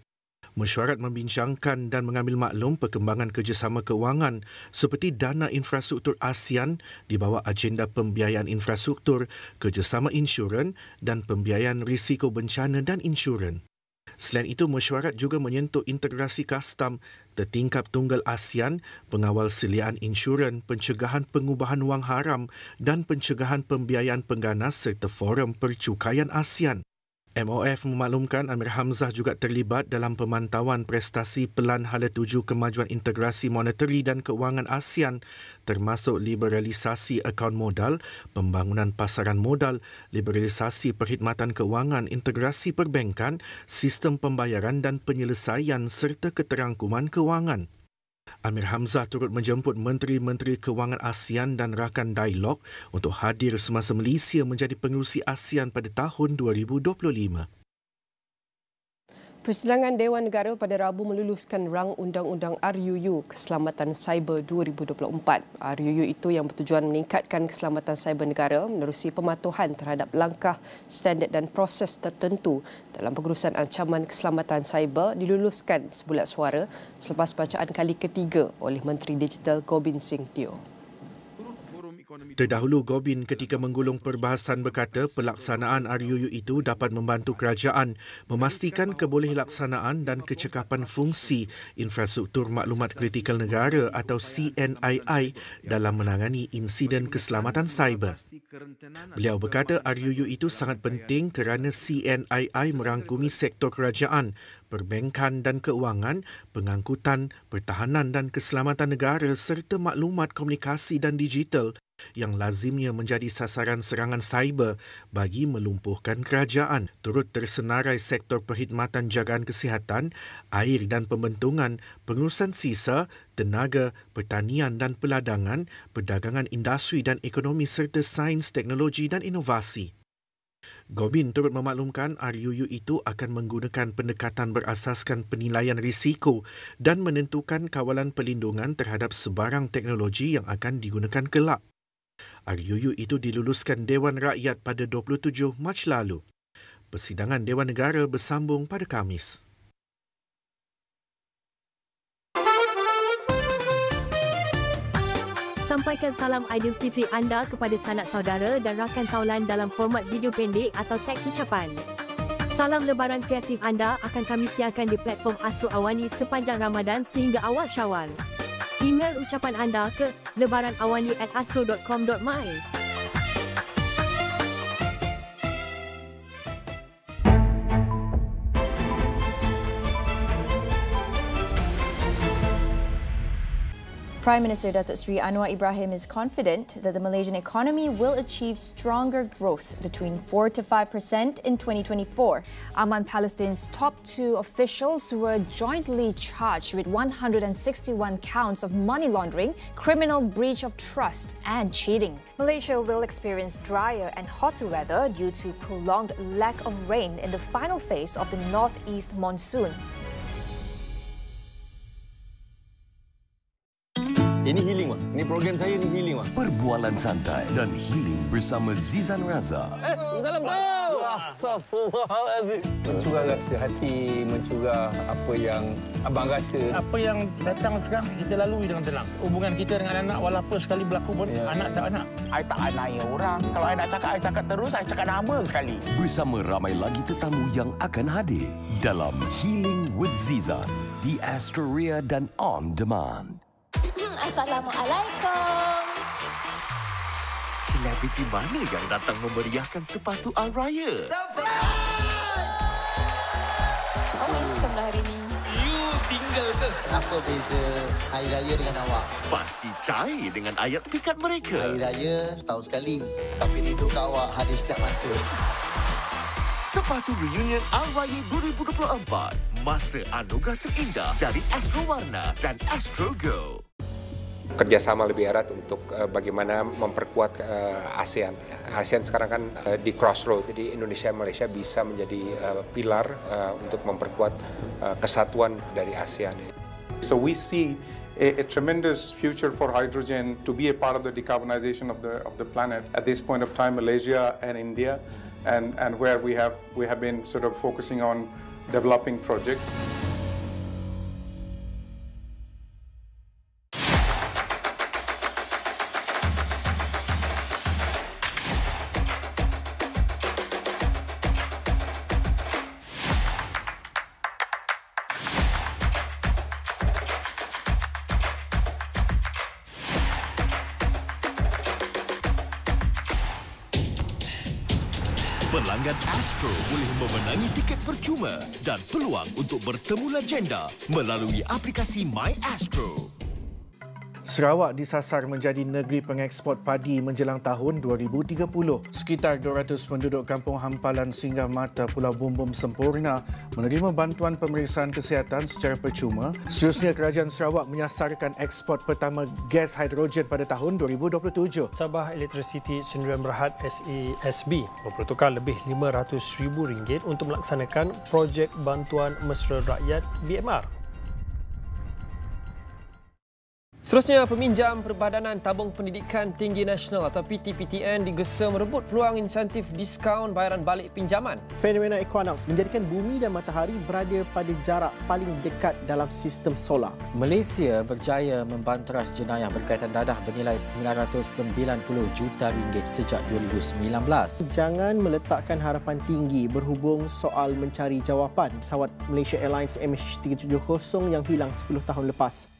Mesyuarat membincangkan dan mengambil maklum perkembangan kerjasama kewangan seperti dana infrastruktur ASEAN di bawah agenda pembiayaan infrastruktur, kerjasama insurans dan pembiayaan risiko bencana dan insurans. Selain itu, mesyuarat juga menyentuh integrasi kastam, tertingkap tunggal ASEAN, pengawal seliaan insurans, pencegahan pengubahan wang haram dan pencegahan pembiayaan pengganas serta forum percukaian ASEAN. MOF memaklumkan Amir Hamzah juga terlibat dalam pemantauan prestasi Pelan Hala Tuju Kemajuan Integrasi Monetari dan Keuangan ASEAN termasuk liberalisasi akaun modal, pembangunan pasaran modal, liberalisasi perkhidmatan keuangan, integrasi perbankan, sistem pembayaran dan penyelesaian serta keterangkuman keuangan. Amir Hamzah turut menjemput Menteri-Menteri Kewangan ASEAN dan rakan dialog untuk hadir semasa Malaysia menjadi pengerusi ASEAN pada tahun 2025. Persidangan Dewan Negara pada Rabu meluluskan rang Undang-Undang RUU Keselamatan Cyber 2024. RUU itu yang bertujuan meningkatkan keselamatan cyber negara menerusi pematuhan terhadap langkah, standard dan proses tertentu dalam pengurusan ancaman keselamatan cyber diluluskan sebulat suara selepas bacaan kali ketiga oleh Menteri Digital Gobind Singh Teo. Terdahulu, Gobind ketika menggulung perbahasan berkata pelaksanaan RUU itu dapat membantu kerajaan memastikan kebolehilaksanaan dan kecekapan fungsi infrastruktur maklumat kritikal negara atau CNII dalam menangani insiden keselamatan cyber. Beliau berkata RUU itu sangat penting kerana CNII merangkumi sektor kerajaan, perbankan dan keuangan, pengangkutan, pertahanan dan keselamatan negara serta maklumat komunikasi dan digital yang lazimnya menjadi sasaran serangan cyber bagi melumpuhkan kerajaan. Turut tersenarai sektor perkhidmatan jagaan kesihatan, air dan pembentungan, pengurusan sisa, tenaga, pertanian dan peladangan, perdagangan industri dan ekonomi serta sains, teknologi dan inovasi. Gobin turut memaklumkan RUU itu akan menggunakan pendekatan berasaskan penilaian risiko dan menentukan kawalan perlindungan terhadap sebarang teknologi yang akan digunakan kelak. RUU itu diluluskan Dewan Rakyat pada 27 Mac lalu. Persidangan Dewan Negara bersambung pada Khamis. Sampaikan salam Aidilfitri anda kepada sanak saudara dan rakan taulan dalam format video pendek atau teks ucapan. Salam lebaran kreatif anda akan kami siarkan di platform Astro AWANI sepanjang Ramadan sehingga awal Syawal. Email ucapan anda ke lebaranawani@astro.com.my. Prime Minister Datuk Seri Anwar Ibrahim is confident that the Malaysian economy will achieve stronger growth between 4 to 5% in 2024. Among Palestine's top two officials were jointly charged with 161 counts of money laundering, criminal breach of trust and cheating. Malaysia will experience drier and hotter weather due to prolonged lack of rain in the final phase of the northeast monsoon. Ini healing, Mak. Ini program saya, ini healing, Mak. Perbualan santai dan healing bersama Zizan Raza. Salam kau! Astaghfirullahalazim. Mencurah rasa hati, mencurah apa yang abang rasa. Apa yang datang sekarang, kita lalui dengan tenang. Hubungan kita dengan anak, walaupun sekali berlaku pun, anak tak anak. I tak anai orang. Kalau I nak cakap, I cakap terus, I cakap nama sekali. Bersama ramai lagi tetamu yang akan hadir dalam Healing with Zizan di Astro dan On Demand. Assalamualaikum. Selebriti mana yang datang memeriahkan sepatu Al-Raya? Oh, handsome lah hari ni. You single ke? Apa beza Hari Raya dengan awak? Pasti cair dengan ayat pikat mereka. Hari Raya setahun sekali. Tapi rindu ke awak hari setiap masa. Sepatu reunion Al-Raya 2024. Masa anugerah terindah dari Astro Warna dan Astro Go. Kerjasama lebih erat untuk bagaimana memperkuat ASEAN. ASEAN sekarang kan di crossroad, jadi Indonesia dan Malaysia bisa menjadi pilar untuk memperkuat kesatuan dari ASEAN. So we see a tremendous future for hydrogen to be a part of the decarbonization of the planet. At this point of time, Malaysia and India, and where we have been sort of focusing on developing projects. Pelanggan Astro boleh memenangi tiket percuma dan peluang untuk bertemu legenda melalui aplikasi My Astro. Sarawak disasar menjadi negeri pengeksport padi menjelang tahun 2030. Sekitar 200 penduduk kampung hampalan singgah mata Pulau Bumbum sempurna menerima bantuan pemeriksaan kesihatan secara percuma. Seterusnya, Kerajaan Sarawak menyasarkan ekspor pertama gas hidrogen pada tahun 2027. Sabah Electricity Sdn Bhd SESB mempertukar lebih RM500,000 untuk melaksanakan projek bantuan mesra rakyat BMR. Seterusnya, peminjam Perbadanan Tabung Pendidikan Tinggi Nasional atau PTPTN digesa merebut peluang insentif diskaun bayaran balik pinjaman. Fenomena Equinox menjadikan bumi dan matahari berada pada jarak paling dekat dalam sistem solar. Malaysia berjaya membanteras jenayah berkaitan dadah bernilai RM990 juta sejak 2019. Jangan meletakkan harapan tinggi berhubung soal mencari jawapan pesawat Malaysia Airlines MH370 yang hilang 10 tahun lepas.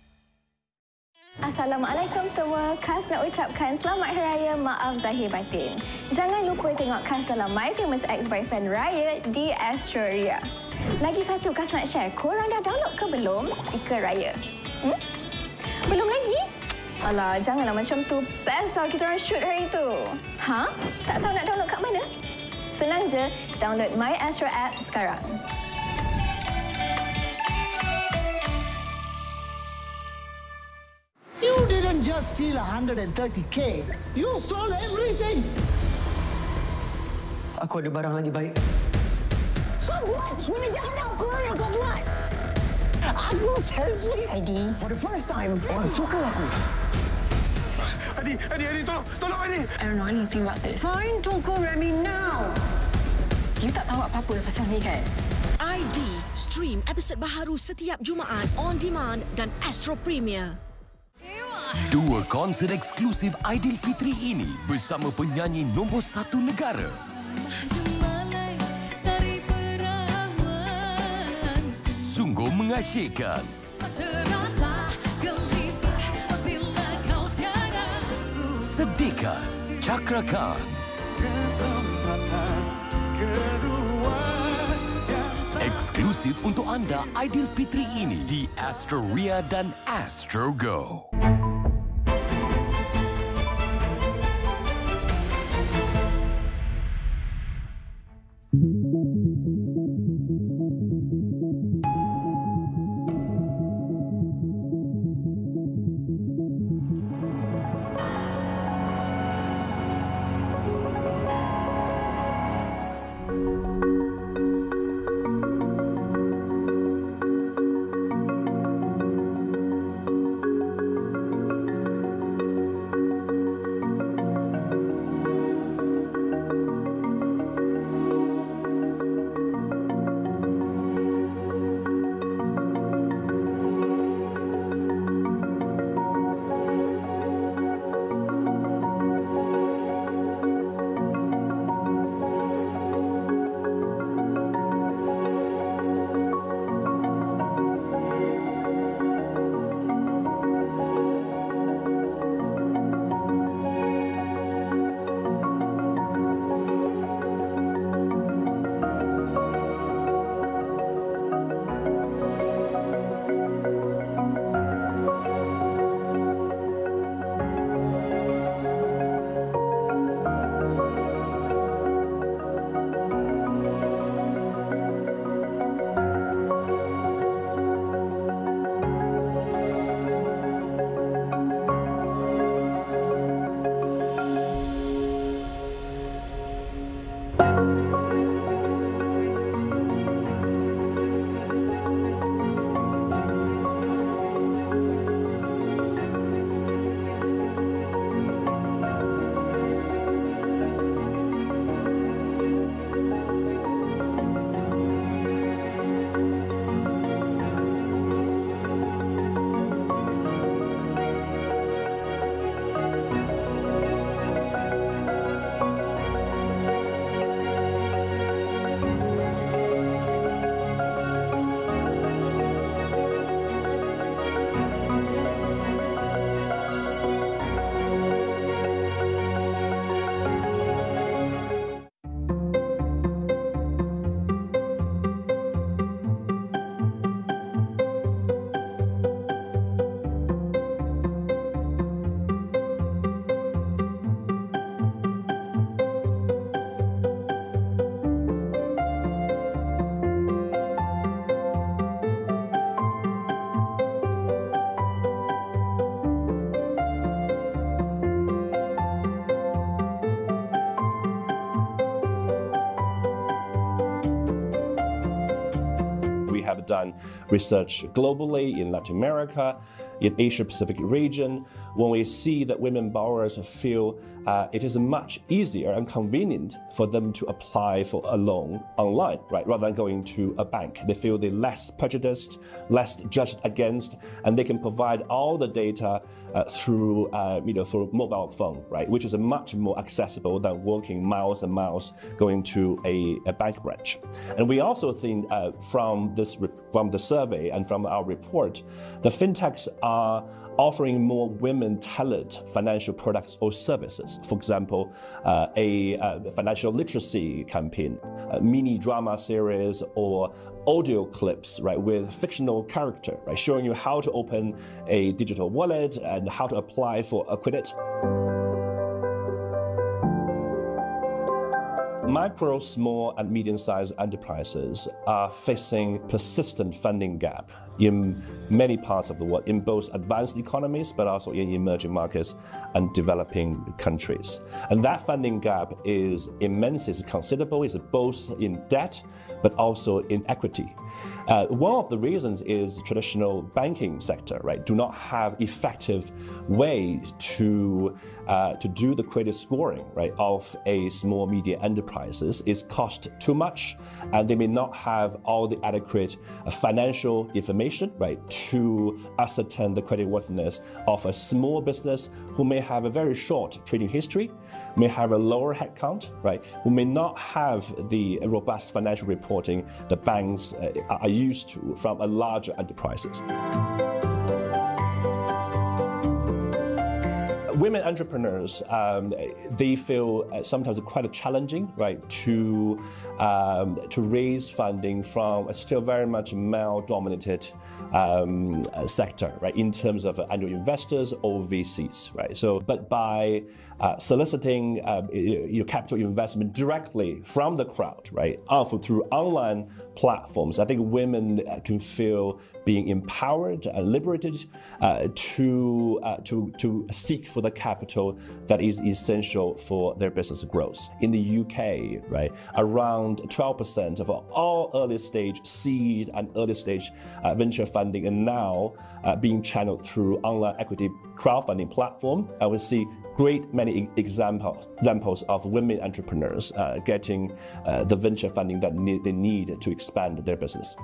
Assalamualaikum semua. Kas nak ucapkan selamat Hari Raya, maaf zahir batin. Jangan lupa tengok kas dalam My Famous Ex-Boyfriend Raya di Astro. Lagi satu kas nak share. Korang dah download ke belum stiker Raya? Belum lagi? Alah, janganlah macam tu. Best tau kita orang shoot hari itu. Ha? Tak tahu nak download kat mana? Senang je, download My Astro app sekarang. You didn't just steal 130K. You stole everything. Aku ada barang lagi baik. Kau buat? Benda jahat apa yang kau buat? Aku selfie ID. For the first time, orang suka aku. Adi, tolong Adi. I don't know anything about this. Find Tunku Remy now. You tak tahu apa-apa pasal ni kan? ID. Stream episod baharu setiap Jumaat on demand dan Astro Premier. Dua konsert eksklusif Aidilfitri ini bersama penyanyi nombor 1 negara. Sungguh mengasyikkan. Sedikan, cakrakan. Eksklusif untuk anda Aidilfitri ini di Astro Ria dan Astro Go. have done research globally in Latin America, in Asia-Pacific region, when we see that women borrowers feel it is much easier and convenient for them to apply for a loan online, right, rather than going to a bank. They feel they're less prejudiced, less judged against, and they can provide all the data through through mobile phone, right, which is much more accessible than walking miles and miles going to a bank branch. And we also think from the survey and from our report, the fintechs are offering more women-tailored financial products or services. campaigns. For example, a financial literacy campaign, a mini drama series, or audio clips, right, with fictional character, right, showing you how to open a digital wallet and how to apply for a credit. Micro, small, and medium-sized enterprises are facing persistent funding gap in many parts of the world, in both advanced economies, but also in emerging markets and developing countries. And that funding gap is immense, is considerable, is both in debt, but also in equity. One of the reasons is the traditional banking sector, right, do not have effective ways to do the credit scoring, right, of a small media enterprises. It's cost too much, and they may not have all the adequate financial information, right, to ascertain the creditworthiness of a small business who may have a very short trading history, may have a lower headcount, right, who may not have the robust financial reporting that banks are used to from a larger enterprises. Women entrepreneurs, they feel sometimes quite challenging, right, to raise funding from a still very much male-dominated sector, right, in terms of angel investors or VCs, right. So, but by soliciting capital investment directly from the crowd, right, often through online platforms, I think women can feel being empowered and liberated to seek for the capital that is essential for their business growth. In the UK, right, around 12% of all early stage seed and early stage venture funding are now being channeled through online equity crowdfunding platform. I will see great many examples of women entrepreneurs getting the venture funding that they need to expand their business.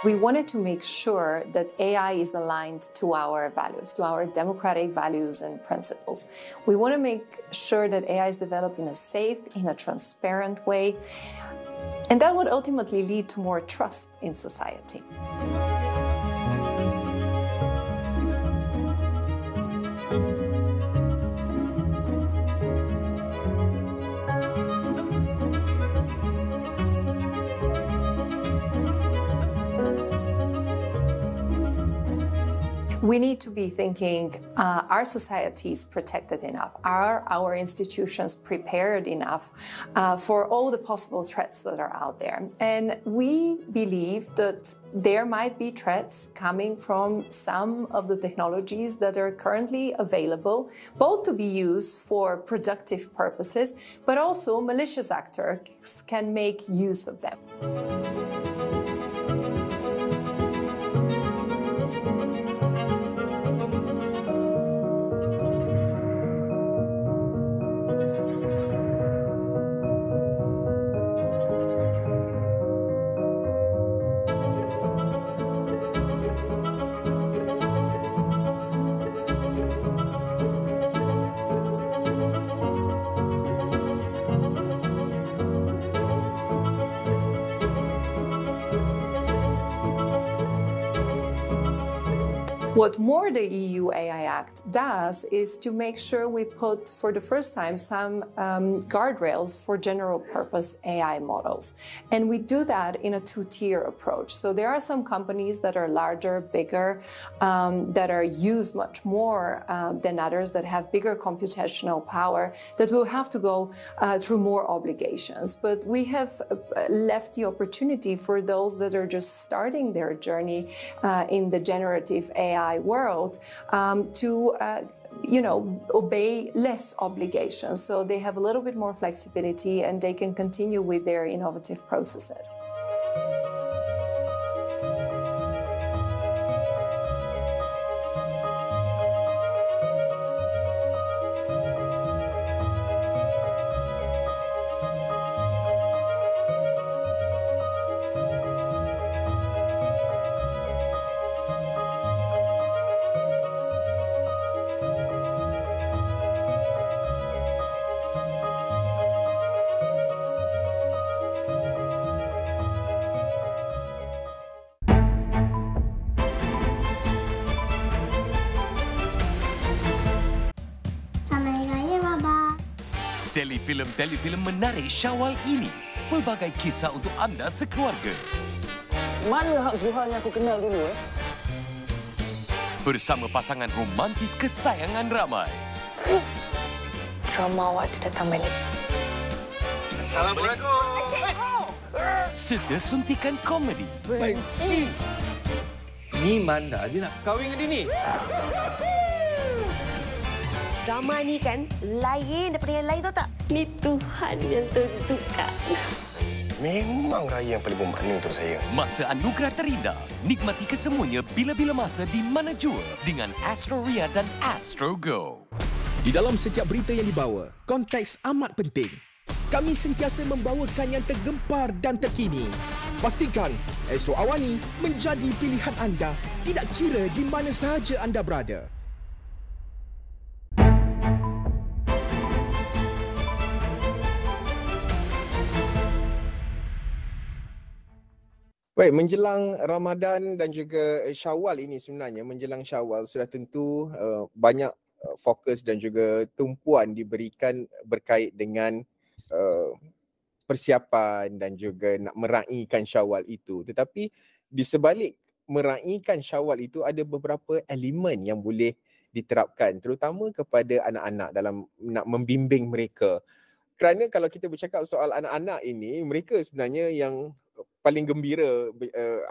We wanted to make sure that AI is aligned to our values, to our democratic values and principles. We want to make sure that AI is developed in a safe, in a transparent way, and that would ultimately lead to more trust in society. We need to be thinking, are societies protected enough? Are our institutions prepared enough for all the possible threats that are out there? And we believe that there might be threats coming from some of the technologies that are currently available, both to be used for productive purposes, but also malicious actors can make use of them. What more the EU AI Act does is to make sure we put, for the first time, some guardrails for general purpose AI models. And we do that in a two-tier approach. So there are some companies that are larger, bigger, that are used much more than others, that have bigger computational power, that will have to go through more obligations. But we have left the opportunity for those that are just starting their journey in the generative AI world to obey less obligations, so they have a little bit more flexibility and they can continue with their innovative processes. Telefilm menarik Syawal ini. Pelbagai kisah untuk anda sekeluarga. Mana Hak Zuhal yang aku kenal dulu Bersama pasangan romantis kesayangan ramai. Drama awak tu datang balik. Assalamualaikum. Serta suntikan komedi. Benci. Ni mana dia nak kahwin dengan dia ni? Drama ni kan lain daripada yang lain, tahu tak? Ni Tuhan yang tentukan. Memang raya yang paling bermakna untuk saya. Masa anugerah terindah. Nikmati kesemuanya bila-bila masa di Menuju dengan Astro Ria dan Astro Go. Di dalam setiap berita yang dibawa, konteks amat penting. Kami sentiasa membawakan yang tergempar dan terkini. Pastikan Astro AWANI menjadi pilihan anda, tidak kira di mana sahaja anda berada. Baik, menjelang Ramadan dan juga Syawal ini sebenarnya, menjelang Syawal sudah tentu banyak fokus dan juga tumpuan diberikan berkait dengan persiapan dan juga nak meraihkan Syawal itu. Tetapi di sebalik meraihkan Syawal itu ada beberapa elemen yang boleh diterapkan, terutama kepada anak-anak dalam nak membimbing mereka. Kerana kalau kita bercakap soal anak-anak ini, mereka sebenarnya yang paling gembira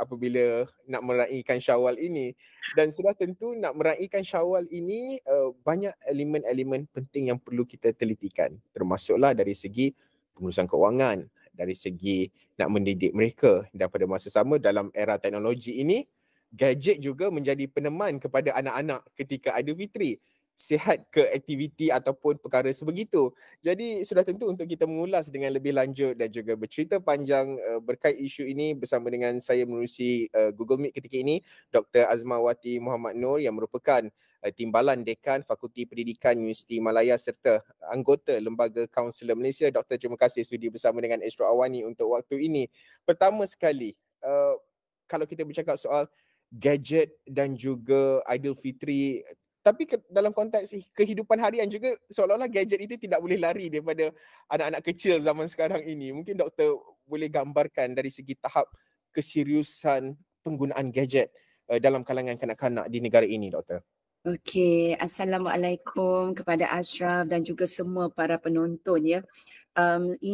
apabila nak meraihkan Syawal ini. Dan sudah tentu nak meraihkan Syawal ini banyak elemen-elemen penting yang perlu kita telitikan. Termasuklah dari segi pengurusan kewangan, dari segi nak mendidik mereka. Dan pada masa sama dalam era teknologi ini, gadget juga menjadi peneman kepada anak-anak ketika Aidilfitri. sihat ke aktiviti ataupun perkara sebegitu. Jadi sudah tentu untuk kita mengulas dengan lebih lanjut dan juga bercerita panjang berkait isu ini bersama dengan saya menerusi Google Meet ketika ini, Dr. Azmawati Muhammad Nur yang merupakan Timbalan Dekan Fakulti Pendidikan Universiti Malaya serta anggota Lembaga Kaunselor Malaysia. Doktor, terima kasih sudi bersama dengan Astro AWANI untuk waktu ini. Pertama sekali, kalau kita bercakap soal gadget dan juga Aidilfitri, tapi dalam konteks kehidupan harian juga seolah-olah gadget itu tidak boleh lari daripada anak-anak kecil zaman sekarang ini. Mungkin doktor boleh gambarkan dari segi tahap keseriusan penggunaan gadget dalam kalangan kanak-kanak di negara ini, doktor. Okey, Assalamualaikum kepada Asyraf dan juga semua para penonton ya.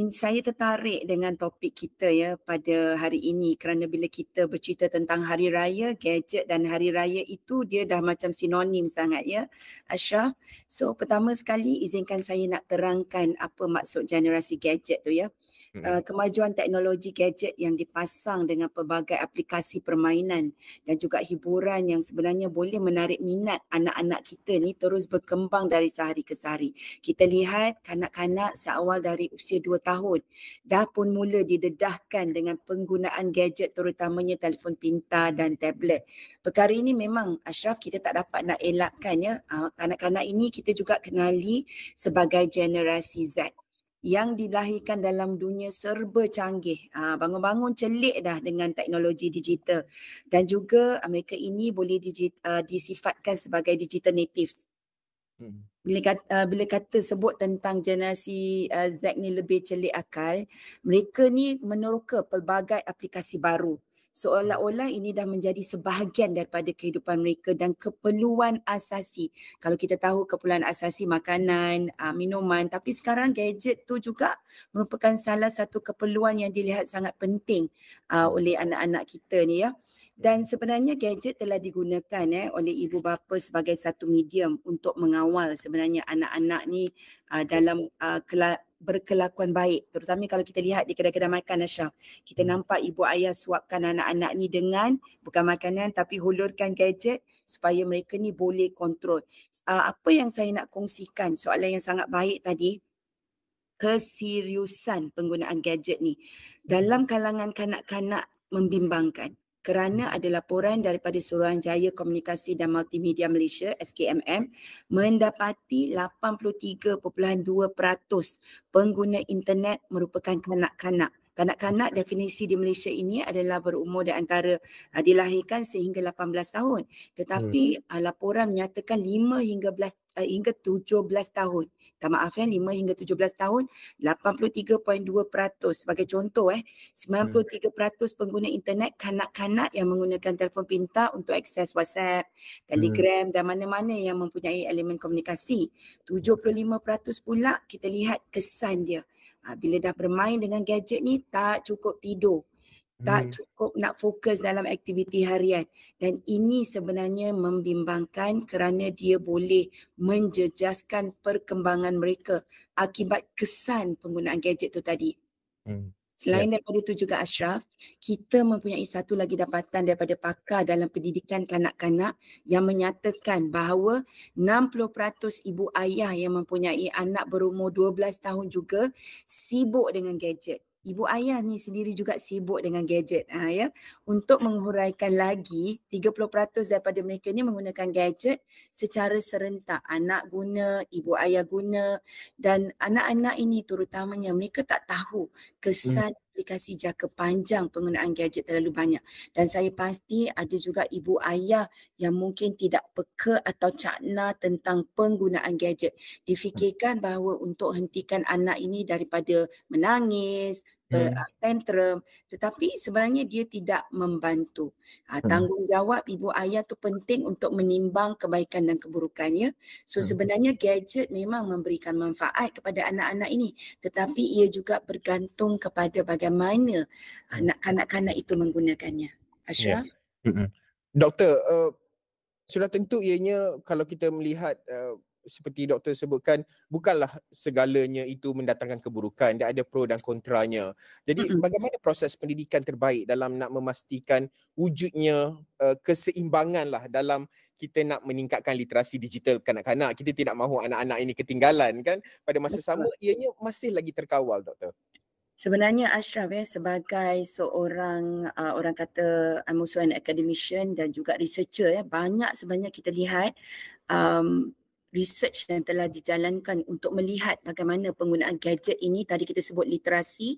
Saya tertarik dengan topik kita ya pada hari ini kerana bila kita bercerita tentang hari raya, gadget dan hari raya itu dia dah macam sinonim sangat ya, Asyraf. So pertama sekali izinkan saya nak terangkan apa maksud generasi gadget tu ya. Kemajuan teknologi gadget yang dipasang dengan pelbagai aplikasi permainan dan juga hiburan yang sebenarnya boleh menarik minat anak-anak kita ni terus berkembang dari sehari ke sehari. Kita lihat kanak-kanak seawal dari usia 2 tahun dah pun mula didedahkan dengan penggunaan gadget terutamanya telefon pintar dan tablet. Perkara ini memang Asyraf kita tak dapat nak elakkan ya. Kanak-kanak ini kita juga kenali sebagai generasi Z yang dilahirkan dalam dunia serba canggih. Bangun-bangun celik dah dengan teknologi digital. Dan juga mereka ini boleh disifatkan sebagai digital natives. Bila kata sebut tentang generasi Z ni lebih celik akal, mereka ni meneroka pelbagai aplikasi baru. Seolah-olah ini dah menjadi sebahagian daripada kehidupan mereka dan keperluan asasi. Kalau kita tahu keperluan asasi makanan, minuman, tapi sekarang gadget tu juga merupakan salah satu keperluan yang dilihat sangat penting oleh anak-anak kita ni ya. Dan sebenarnya gadget telah digunakan oleh ibu bapa sebagai satu medium untuk mengawal sebenarnya anak-anak ni dalam berkelakuan baik. Terutama kalau kita lihat di kedai-kedai makan, Asyraf. Kita nampak ibu ayah suapkan anak-anak ni dengan bukan makanan tapi hulurkan gadget supaya mereka ni boleh kontrol. Apa yang saya nak kongsikan, soalan yang sangat baik tadi, keseriusan penggunaan gadget ni dalam kalangan kanak-kanak membimbangkan. Kerana ada laporan daripada Suruhanjaya Komunikasi dan Multimedia Malaysia SKMM mendapati 83.2% pengguna internet merupakan kanak-kanak. Kanak-kanak definisi di Malaysia ini adalah berumur di antara dilahirkan sehingga 18 tahun. Tetapi laporan menyatakan 5 hingga 17 tahun. Tak maaf 5 hingga 17 tahun, 83.2%. Sebagai contoh 93% pengguna internet kanak-kanak yang menggunakan telefon pintar untuk akses WhatsApp, Telegram dan mana-mana yang mempunyai elemen komunikasi. 75% pula kita lihat kesan dia. Bila dah bermain dengan gadget ni tak cukup tidur. Tak cukup nak fokus dalam aktiviti harian. Dan ini sebenarnya membimbangkan kerana dia boleh menjejaskan perkembangan mereka akibat kesan penggunaan gadget tu tadi. Selain daripada itu juga Asyraf, kita mempunyai satu lagi dapatan daripada pakar dalam pendidikan kanak-kanak yang menyatakan bahawa 60% ibu ayah yang mempunyai anak berumur 12 tahun juga sibuk dengan gadget. Ibu ayah ni sendiri juga sibuk dengan gadget ya. Untuk menghuraikan lagi, 30% daripada mereka ni menggunakan gadget secara serentak. Anak guna, ibu ayah guna dan anak-anak ini terutamanya mereka tak tahu kesan aplikasi jangka panjang penggunaan gadget terlalu banyak. Dan saya pasti ada juga ibu ayah yang mungkin tidak peka atau cakna tentang penggunaan gadget. Difikirkan bahawa untuk hentikan anak ini daripada menangis, tantrum, tetapi sebenarnya dia tidak membantu. Tanggungjawab ibu ayah tu penting untuk menimbang kebaikan dan keburukannya. So sebenarnya gadget memang memberikan manfaat kepada anak-anak ini, tetapi ia juga bergantung kepada bagaimana kanak-kanak itu menggunakannya. Asyraf? Doktor, sudah tentu ianya kalau kita melihat seperti doktor sebutkan, bukanlah segalanya itu mendatangkan keburukan. Dia ada pro dan kontranya. Jadi bagaimana proses pendidikan terbaik dalam nak memastikan wujudnya keseimbangan lah dalam kita nak meningkatkan literasi digital kanak-kanak. Kita tidak mahu anak-anak ini ketinggalan kan. Pada masa sama ianya masih lagi terkawal, Doktor. Sebenarnya Asyraf sebagai seorang orang kata I'm also an academician dan juga researcher banyak sebenarnya kita lihat research yang telah dijalankan untuk melihat bagaimana penggunaan gadget ini, tadi kita sebut literasi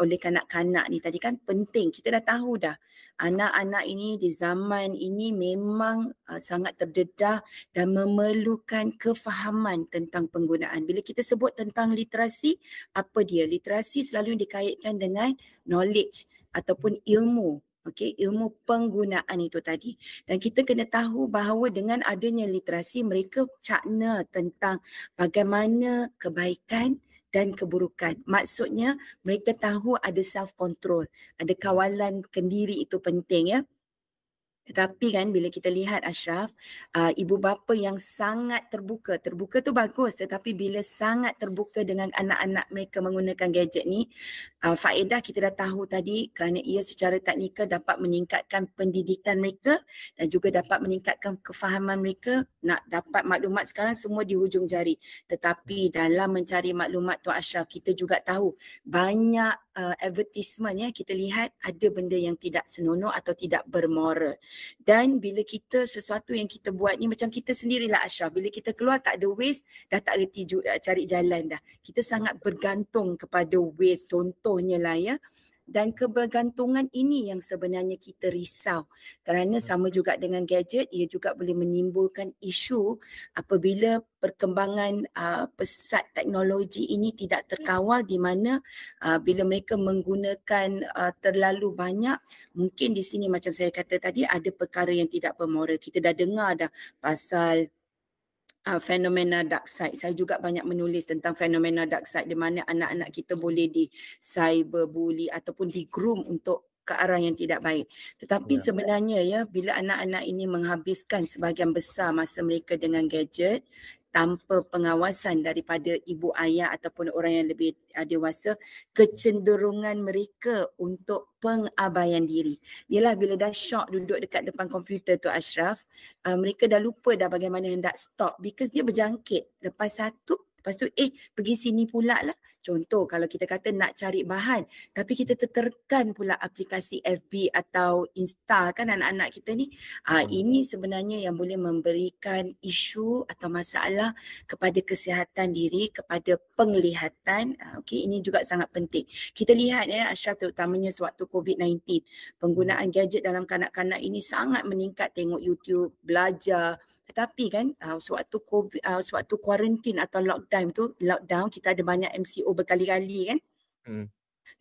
oleh kanak-kanak ni tadi kan penting. Kita dah tahu dah anak-anak ini di zaman ini memang sangat terdedah dan memerlukan kefahaman tentang penggunaan. Bila kita sebut tentang literasi, apa dia? Literasi selalu dikaitkan dengan knowledge ataupun ilmu. Okey, ilmu penggunaan itu tadi. Dan kita kena tahu bahawa dengan adanya literasi, mereka cakna tentang bagaimana kebaikan dan keburukan. Maksudnya mereka tahu ada self control, ada kawalan kendiri, itu penting ya. Tetapi kan bila kita lihat Asyraf, ibu bapa yang sangat terbuka tu bagus, tetapi bila sangat terbuka dengan anak-anak mereka menggunakan gadget ni, faedah kita dah tahu tadi kerana ia secara teknikal dapat meningkatkan pendidikan mereka dan juga dapat meningkatkan kefahaman mereka. Nak dapat maklumat sekarang semua di hujung jari. Tetapi dalam mencari maklumat tu Asyraf, kita juga tahu banyak advertisement kita lihat ada benda yang tidak senonoh atau tidak bermoral. Dan bila kita sesuatu yang kita buat ni macam kita sendirilah Asyraf, bila kita keluar tak ada Waze dah tak reti cari jalan dah. Kita sangat bergantung kepada Waze contohnya lah ya. Dan kebergantungan ini yang sebenarnya kita risau. Kerana sama juga dengan gadget, ia juga boleh menimbulkan isu apabila perkembangan pesat teknologi ini tidak terkawal, di mana bila mereka menggunakan terlalu banyak, mungkin di sini macam saya kata tadi ada perkara yang tidak bermoral. Kita dah dengar dah pasal fenomena dark side. Saya juga banyak menulis tentang fenomena dark side di mana anak-anak kita boleh di cyberbully ataupun di groom untuk ke arah yang tidak baik. Tetapi sebenarnya ya, bila anak-anak ini menghabiskan sebahagian besar masa mereka dengan gadget tanpa pengawasan daripada ibu ayah ataupun orang yang lebih dewasa, kecenderungan mereka untuk pengabaian diri ialah bila dah syok duduk dekat depan komputer tu Asyraf, mereka dah lupa dah bagaimana hendak stop because dia berjangkit. Lepas tu pergi sini pula lah. Contoh kalau kita kata nak cari bahan tapi kita tertekan pula aplikasi FB atau Insta kan anak-anak kita ni. Ini sebenarnya yang boleh memberikan isu atau masalah kepada kesihatan diri, kepada penglihatan. Okey, ini juga sangat penting. Kita lihat ya Asyraf, terutamanya sewaktu COVID-19, penggunaan gadget dalam kanak-kanak ini sangat meningkat, tengok YouTube, belajar. Tetapi kan sewaktu COVID, sewaktu kuarantin atau lockdown kita ada banyak MCO berkali-kali kan.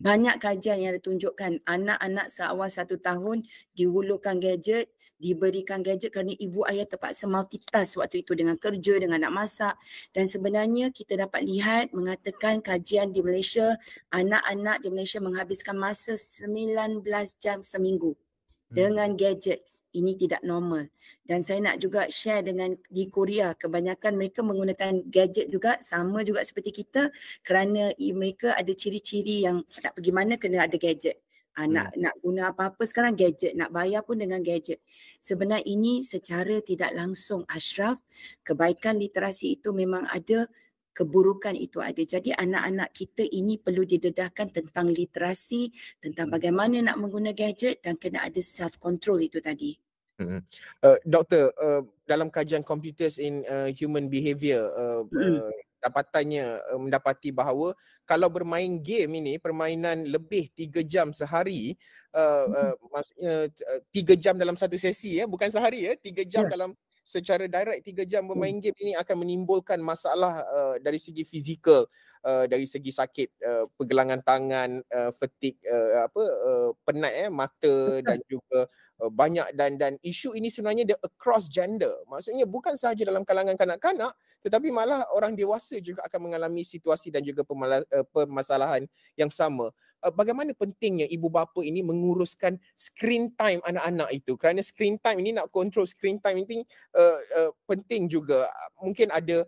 Banyak kajian yang ditunjukkan anak-anak seawal 1 tahun dihulurkan gadget, diberikan gadget kerana ibu ayah terpaksa multitask waktu itu dengan kerja, dengan nak masak. Dan sebenarnya kita dapat lihat mengatakan kajian di Malaysia, anak-anak di Malaysia menghabiskan masa 19 jam seminggu dengan gadget. Ini tidak normal. Dan saya nak juga share dengan di Korea, kebanyakan mereka menggunakan gadget juga, sama juga seperti kita, kerana mereka ada ciri-ciri yang nak pergi mana kena ada gadget. Nak guna apa-apa sekarang gadget, nak bayar pun dengan gadget. Sebenarnya ini secara tidak langsung Asyraf, kebaikan literasi itu memang ada, keburukan itu ada. Jadi anak-anak kita ini perlu didedahkan tentang literasi, tentang bagaimana nak menggunakan gadget dan kena ada self control itu tadi. Doktor, dalam kajian Computers in Human Behaviour, dapatannya mendapati bahawa kalau bermain game ini, permainan lebih 3 jam sehari, maksudnya 3 jam dalam satu sesi bukan sehari 3 jam dalam secara direct 3 jam bermain game ini akan menimbulkan masalah dari segi fizikal, dari segi sakit pergelangan tangan, fatigue, penat mata dan juga banyak dan isu ini sebenarnya dia across gender. Maksudnya bukan sahaja dalam kalangan kanak-kanak tetapi malah orang dewasa juga akan mengalami situasi dan juga permasalahan yang sama. Bagaimana pentingnya ibu bapa ini menguruskan screen time anak-anak itu, kerana screen time ini, nak control screen time ini penting juga. Mungkin ada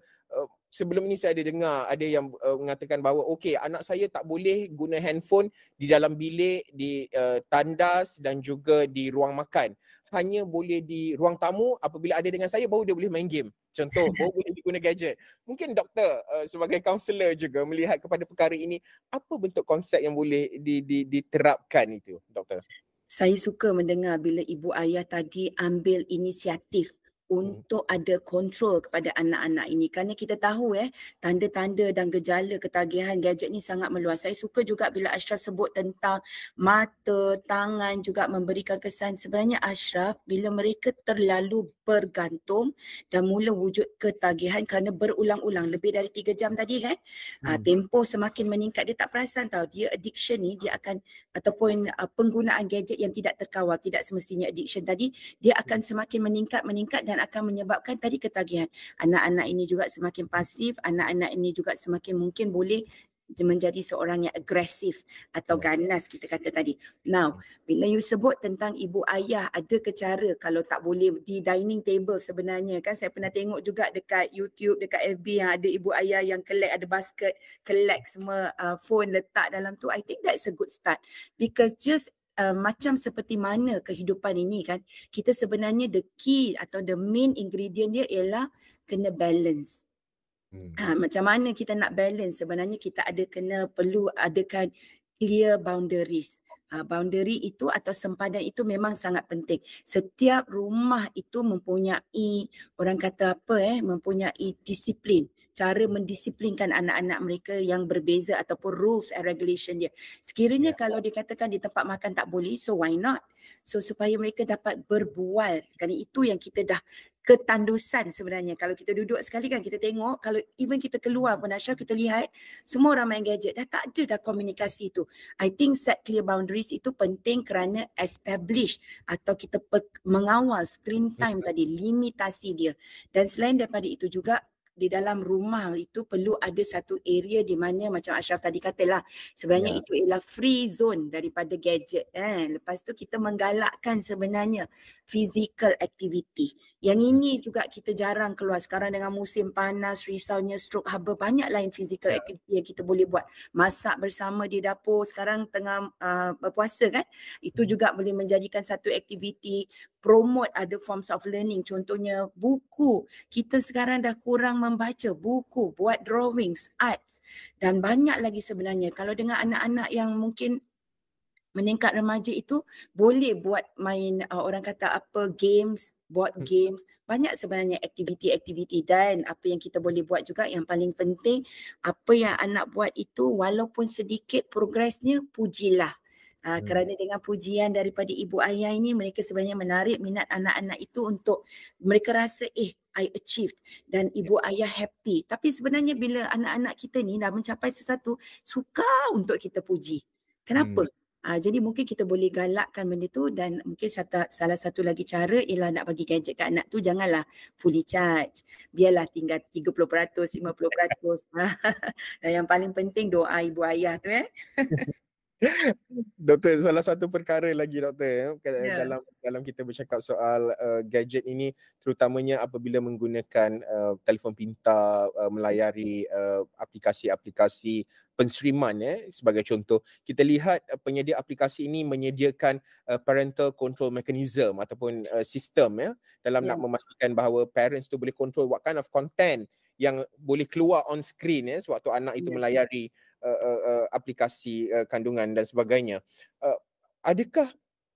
sebelum ini saya ada dengar ada yang mengatakan bahawa okey, anak saya tak boleh guna handphone di dalam bilik, di tandas dan juga di ruang makan. hanya boleh di ruang tamu, apabila ada dengan saya baru dia boleh main game. Contoh, baru boleh diguna gadget. Mungkin doktor sebagai kaunselor juga melihat kepada perkara ini, apa bentuk konsep yang boleh diterapkan itu, doktor? Saya suka mendengar bila ibu ayah tadi ambil inisiatif untuk ada kontrol kepada anak-anak ini, kerana kita tahu tanda-tanda dan gejala ketagihan gadget ni sangat meluas. Saya suka juga bila Asyraf sebut tentang mata, tangan juga memberikan kesan. Sebenarnya Asyraf, bila mereka terlalu bergantung dan mula wujud ketagihan kerana berulang-ulang lebih dari 3 jam tadi kan, tempoh semakin meningkat, dia tak perasan tahu dia addiction ni dia akan, ataupun penggunaan gadget yang tidak terkawal, tidak semestinya addiction tadi, dia akan semakin meningkat dan akan menyebabkan tadi ketagihan. Anak-anak ini juga semakin pasif, anak-anak ini juga semakin mungkin boleh menjadi seorang yang agresif atau ganas kita kata tadi. Now, bila you sebut tentang ibu ayah ada ke cara kalau tak boleh di dining table, sebenarnya kan saya pernah tengok juga dekat YouTube, dekat FB yang ada ibu ayah yang collect, ada basket, collect semua phone letak dalam tu. I think that's a good start, because just macam seperti mana kehidupan ini kan, kita sebenarnya the key atau the main ingredient dia ialah kena balance. Macam mana kita nak balance, sebenarnya kita perlu adakan clear boundaries. Boundary itu atau sempadan itu memang sangat penting. Setiap rumah itu mempunyai, orang kata apa mempunyai disiplin, cara mendisiplinkan anak-anak mereka yang berbeza ataupun rules and regulation dia. Sekiranya kalau dikatakan di tempat makan tak boleh, so why not? So supaya mereka dapat berbual, kerana itu yang kita dah ketandusan sebenarnya. Kalau kita duduk sekali kan kita tengok, kalau even kita keluar pun Asyraf, kita lihat semua orang main gadget, dah tak ada dah komunikasi tu. I think set clear boundaries itu penting kerana establish atau kita mengawal screen time tadi, limitasi dia. Dan selain daripada itu juga, di dalam rumah itu perlu ada satu area di mana macam Asyraf tadi katalah, sebenarnya itu ialah free zone daripada gadget. Lepas tu kita menggalakkan sebenarnya physical activity. Yang ini juga kita jarang keluar sekarang dengan musim panas, risaunya stroke haba, banyak lain physical activity yang kita boleh buat. Masak bersama di dapur, sekarang tengah berpuasa kan, itu juga boleh menjadikan satu aktiviti. Promote ada forms of learning, contohnya buku. Kita sekarang dah kurang membaca buku, buat drawings, arts dan banyak lagi sebenarnya. Kalau dengan anak-anak yang mungkin meningkat remaja itu, boleh buat main orang kata apa, games, board games, banyak sebenarnya aktiviti-aktiviti. Dan apa yang kita boleh buat juga, yang paling penting, apa yang anak buat itu walaupun sedikit progresnya, pujilah. Kerana dengan pujian daripada ibu ayah ini, mereka sebenarnya menarik minat anak-anak itu untuk mereka rasa I achieved dan ibu ayah happy. Tapi sebenarnya bila anak-anak kita ni dah mencapai sesuatu, suka untuk kita puji. Kenapa? Jadi mungkin kita boleh galakkan benda tu. Dan mungkin salah satu lagi cara ialah nak bagi gadget kat anak tu janganlah fully charge. Biarlah tinggal 30%, 50%. Dan yang paling penting doa ibu ayah tu Doktor, salah satu perkara lagi doktor dalam kita bercakap soal gadget ini, terutamanya apabila menggunakan telefon pintar, melayari aplikasi-aplikasi penstreaman sebagai contoh, kita lihat penyedia aplikasi ini menyediakan parental control mechanism ataupun sistem dalam nak memastikan bahawa parents tu boleh control what kind of content yang boleh keluar on screen sewaktu anak itu melayari aplikasi kandungan dan sebagainya. Adakah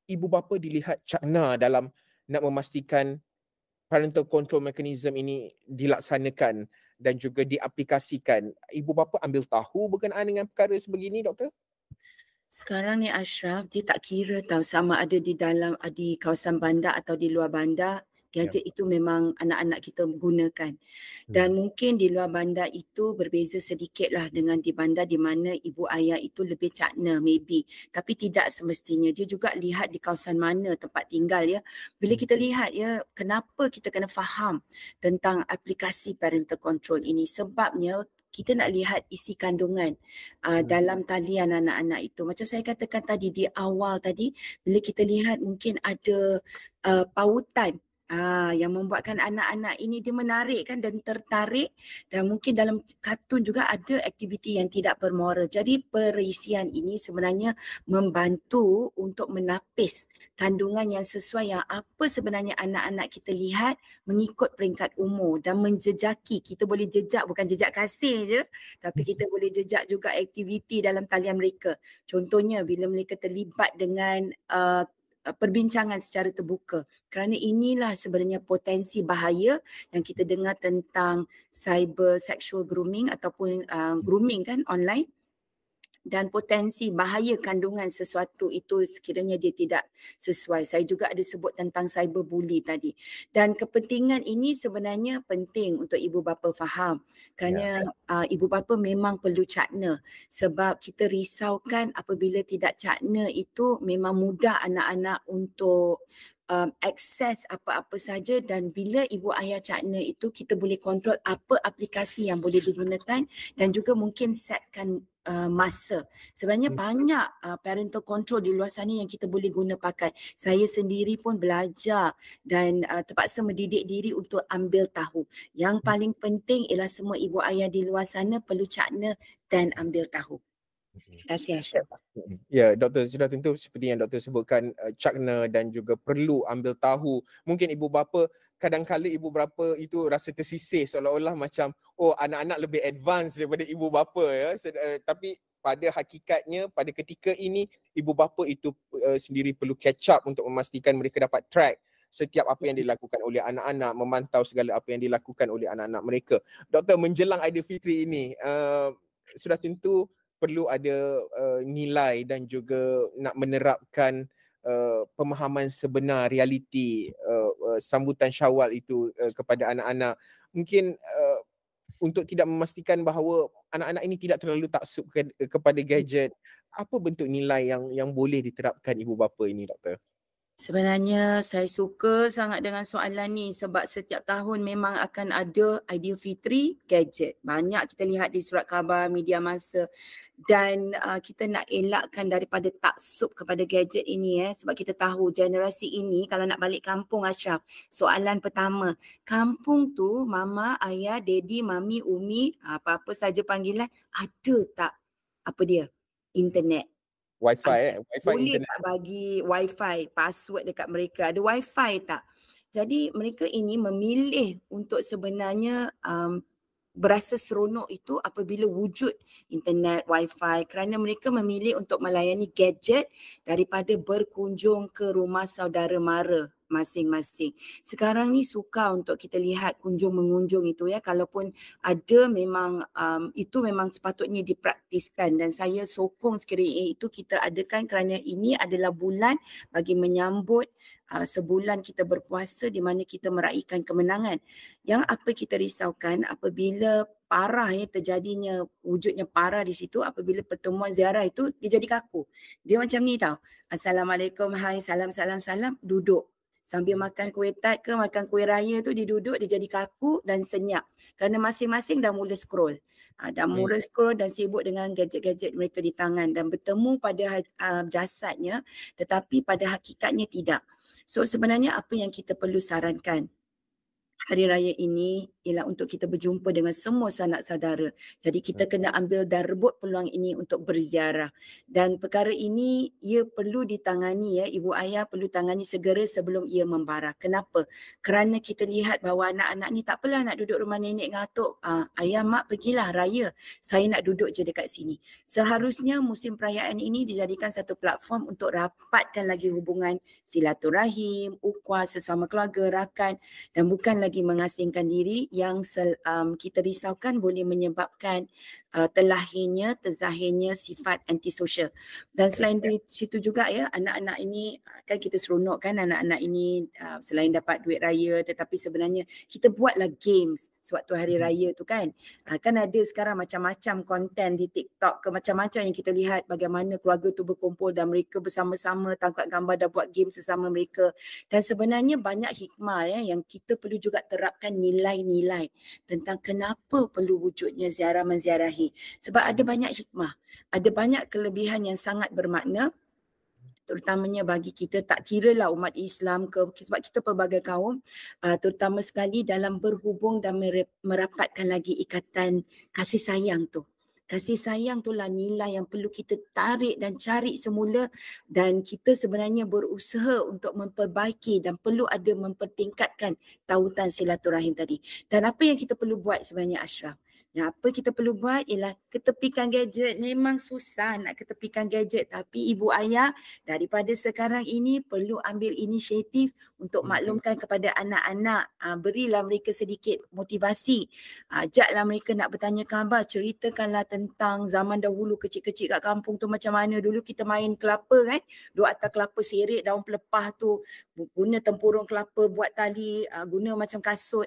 ibu bapa dilihat cakna dalam nak memastikan parental control mechanism ini dilaksanakan dan juga diaplikasikan? Ibu bapa ambil tahu berkenaan dengan perkara sebegini, doktor? Sekarang ni Asyraf, dia tak kira tahu sama ada di kawasan bandar atau di luar bandar. Gadget itu memang anak-anak kita gunakan. Dan mungkin di luar bandar itu berbeza sedikit lah dengan di bandar, di mana ibu ayah itu lebih cakna maybe. Tapi tidak semestinya. Dia juga lihat di kawasan mana tempat tinggal Bila kita lihat kenapa kita kena faham tentang aplikasi parental control ini. Sebabnya kita nak lihat isi kandungan dalam talian anak-anak itu. Macam saya katakan tadi di awal tadi, bila kita lihat mungkin ada pautan Yang membuatkan anak-anak ini dia menarik kan dan tertarik, dan mungkin dalam kartun juga ada aktiviti yang tidak bermoral. Jadi perisian ini sebenarnya membantu untuk menapis kandungan yang sesuai yang apa sebenarnya anak-anak kita lihat mengikut peringkat umur dan menjejaki. Kita boleh jejak, bukan jejak kasih je, tapi kita boleh jejak juga aktiviti dalam talian mereka. Contohnya bila mereka terlibat dengan perbincangan secara terbuka, kerana inilah sebenarnya potensi bahaya yang kita dengar tentang cyber sexual grooming ataupun grooming kan online, dan potensi bahaya kandungan sesuatu itu sekiranya dia tidak sesuai. Saya juga ada sebut tentang cyberbully tadi. Dan kepentingan ini sebenarnya penting untuk ibu bapa faham, kerana ibu bapa memang perlu cakna, sebab kita risaukan apabila tidak cakna itu memang mudah anak-anak untuk akses apa-apa saja, dan bila ibu ayah cakna itu kita boleh kontrol apa aplikasi yang boleh digunakan dan juga mungkin setkan masa. Sebenarnya banyak parental control di luar sana yang kita boleh guna pakai. Saya sendiri pun belajar dan terpaksa mendidik diri untuk ambil tahu. Yang paling penting ialah semua ibu ayah di luar sana perlu cakna dan ambil tahu. Terima kasih Asyraf. Ya, Doktor, sudah tentu seperti yang Doktor sebutkan, cakna dan juga perlu ambil tahu. Mungkin ibu bapa, kadang-kala ibu bapa itu rasa tersisih seolah-olah macam, oh anak-anak lebih advance daripada ibu bapa ya. Tapi pada hakikatnya pada ketika ini ibu bapa itu sendiri perlu catch up untuk memastikan mereka dapat track setiap apa yang dilakukan oleh anak-anak, memantau segala apa yang dilakukan oleh anak-anak mereka. Doktor, menjelang Aidilfitri ini, sudah tentu perlu ada nilai dan juga nak menerapkan pemahaman sebenar realiti sambutan Syawal itu kepada anak-anak. Mungkin untuk tidak memastikan bahawa anak-anak ini tidak terlalu taksub kepada gadget, apa bentuk nilai yang boleh diterapkan ibu bapa ini, Doktor? Sebenarnya saya suka sangat dengan soalan ni sebab setiap tahun memang akan ada Aidilfitri gadget. Banyak kita lihat di surat khabar, media masa, dan kita nak elakkan daripada taksub kepada gadget ini sebab kita tahu generasi ini kalau nak balik kampung Asyraf, soalan pertama, kampung tu mama, ayah, daddy, mami, umi, apa-apa saja panggilan, ada tak apa dia? Internet. Wifi Boleh internet. tak bagi wifi, password dekat mereka, ada wifi tak? Jadi mereka ini memilih untuk sebenarnya berasa seronok itu apabila wujud internet, wifi, kerana mereka memilih untuk melayani gadget daripada berkunjung ke rumah saudara mara masing-masing. Sekarang ni suka untuk kita lihat kunjung-mengunjung itu kalaupun ada memang itu memang sepatutnya dipraktiskan, dan saya sokong sekiranya itu kita adakan kerana ini adalah bulan bagi menyambut sebulan kita berpuasa di mana kita meraihkan kemenangan. Yang apa kita risaukan apabila parah terjadinya wujudnya parah di situ, apabila pertemuan ziarah itu dia jadi kaku. Dia macam ni tau. Assalamualaikum, hai, salam, duduk. Sambil makan kuih tart ke makan kuih raya tu dia duduk, dia jadi kaku dan senyap. Kerana masing-masing dah mula scroll. Dah mula scroll dan sibuk dengan gadget-gadget mereka di tangan dan bertemu pada jasadnya tetapi pada hakikatnya tidak. So sebenarnya apa yang kita perlu sarankan hari raya ini ialah untuk kita berjumpa dengan semua sanak saudara. Jadi kita kena ambil dan rebut peluang ini untuk berziarah. Dan perkara ini ia perlu ditangani ibu ayah perlu tangani segera sebelum ia membara. Kenapa? Kerana kita lihat bahawa anak-anak ni tak apalah nak duduk rumah nenek dengan atuk. Ayah mak pergilah raya. Saya nak duduk je dekat sini. Seharusnya musim perayaan ini dijadikan satu platform untuk rapatkan lagi hubungan silaturahim, ukhuwah sesama keluarga, rakan, dan bukan lagi mengasingkan diri yang kita risaukan boleh menyebabkan terlahirnya, terzahirnya sifat antisosial. Dan selain di situ juga anak-anak ini kan kita seronok kan anak-anak ini selain dapat duit raya tetapi sebenarnya kita buatlah games sewaktu hari raya tu kan. Kan ada sekarang macam-macam konten di TikTok ke macam-macam yang kita lihat bagaimana keluarga tu berkumpul dan mereka bersama-sama tangkap gambar dan buat game sesama mereka. Dan sebenarnya banyak hikmah yang kita perlu juga terapkan nilai-nilai tentang kenapa perlu wujudnya ziarah menziarahi. Sebab ada banyak hikmah, ada banyak kelebihan yang sangat bermakna terutamanya bagi kita, tak kiralah umat Islam ke, sebab kita pelbagai kaum, terutama sekali dalam berhubung dan merapatkan lagi ikatan kasih sayang tu. Kasih sayang itulah nilai yang perlu kita tarik dan cari semula, dan kita sebenarnya berusaha untuk memperbaiki dan perlu ada mempertingkatkan tautan silaturahim tadi. Dan apa yang kita perlu buat sebenarnya, Asyraf? Yang apa kita perlu buat ialah ketepikan gadget. Memang susah nak ketepikan gadget, tapi ibu ayah daripada sekarang ini perlu ambil inisiatif untuk maklumkan kepada anak-anak. Berilah mereka sedikit motivasi. Ajaklah mereka nak bertanya khabar, ceritakanlah tentang zaman dahulu kecil-kecil kat kampung tu macam mana. Dulu kita main kelapa kan, duduk atas kelapa seret, daun pelepah tu, guna tempurung kelapa buat tali, guna macam kasut.